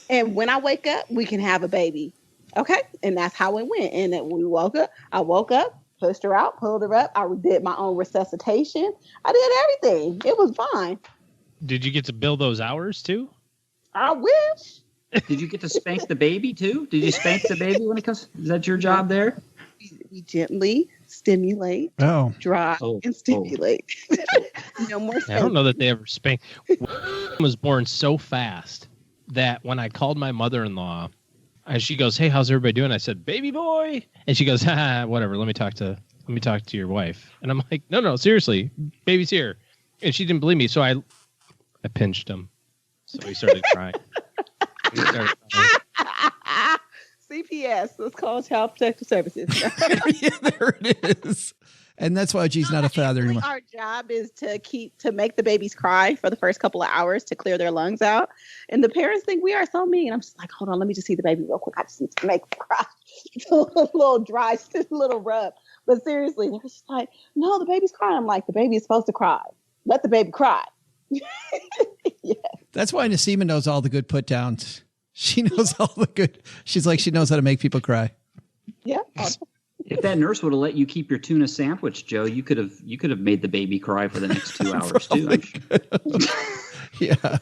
Speaker 6: and when I wake up, we can have a baby. Okay, and that's how it went. And then we woke up. I woke up. Pushed her out, pulled her up. I did my own resuscitation. I did everything. It was fine.
Speaker 5: Did you get to bill those hours too?
Speaker 6: I wish.
Speaker 2: Did you get to spank the baby too? Did you spank the baby when it comes? Is that your job there?
Speaker 6: We gently stimulate, dry, and stimulate. No more spanking.
Speaker 5: I don't know that they ever spanked. Was born so fast that when I called my mother-in-law, and she goes, "Hey, how's everybody doing?" I said, "Baby boy," and she goes, "Whatever. Let me talk to your wife." And I'm like, "No, seriously, baby's here." And she didn't believe me, so I pinched him. So he started crying.
Speaker 6: CPS. Let's call Child Protective Services.
Speaker 4: Yeah, there it is. And that's why G's not a father anymore.
Speaker 6: Our job is to make the babies cry for the first couple of hours to clear their lungs out. And the parents think we are so mean. I'm just like, hold on, let me just see the baby real quick. I just need to make them cry. A little dry, a little rub. But seriously, they're just like, no, the baby's crying. I'm like, the baby is supposed to cry. Let the baby cry. Yeah.
Speaker 4: That's why Naseema knows all the good put downs. She knows all the good. She's like, she knows how to make people cry.
Speaker 6: Yeah.
Speaker 2: If that nurse would have let you keep your tuna sandwich, Joe, you could have made the baby cry for the next 2 hours too. I'm sure.
Speaker 4: Yeah.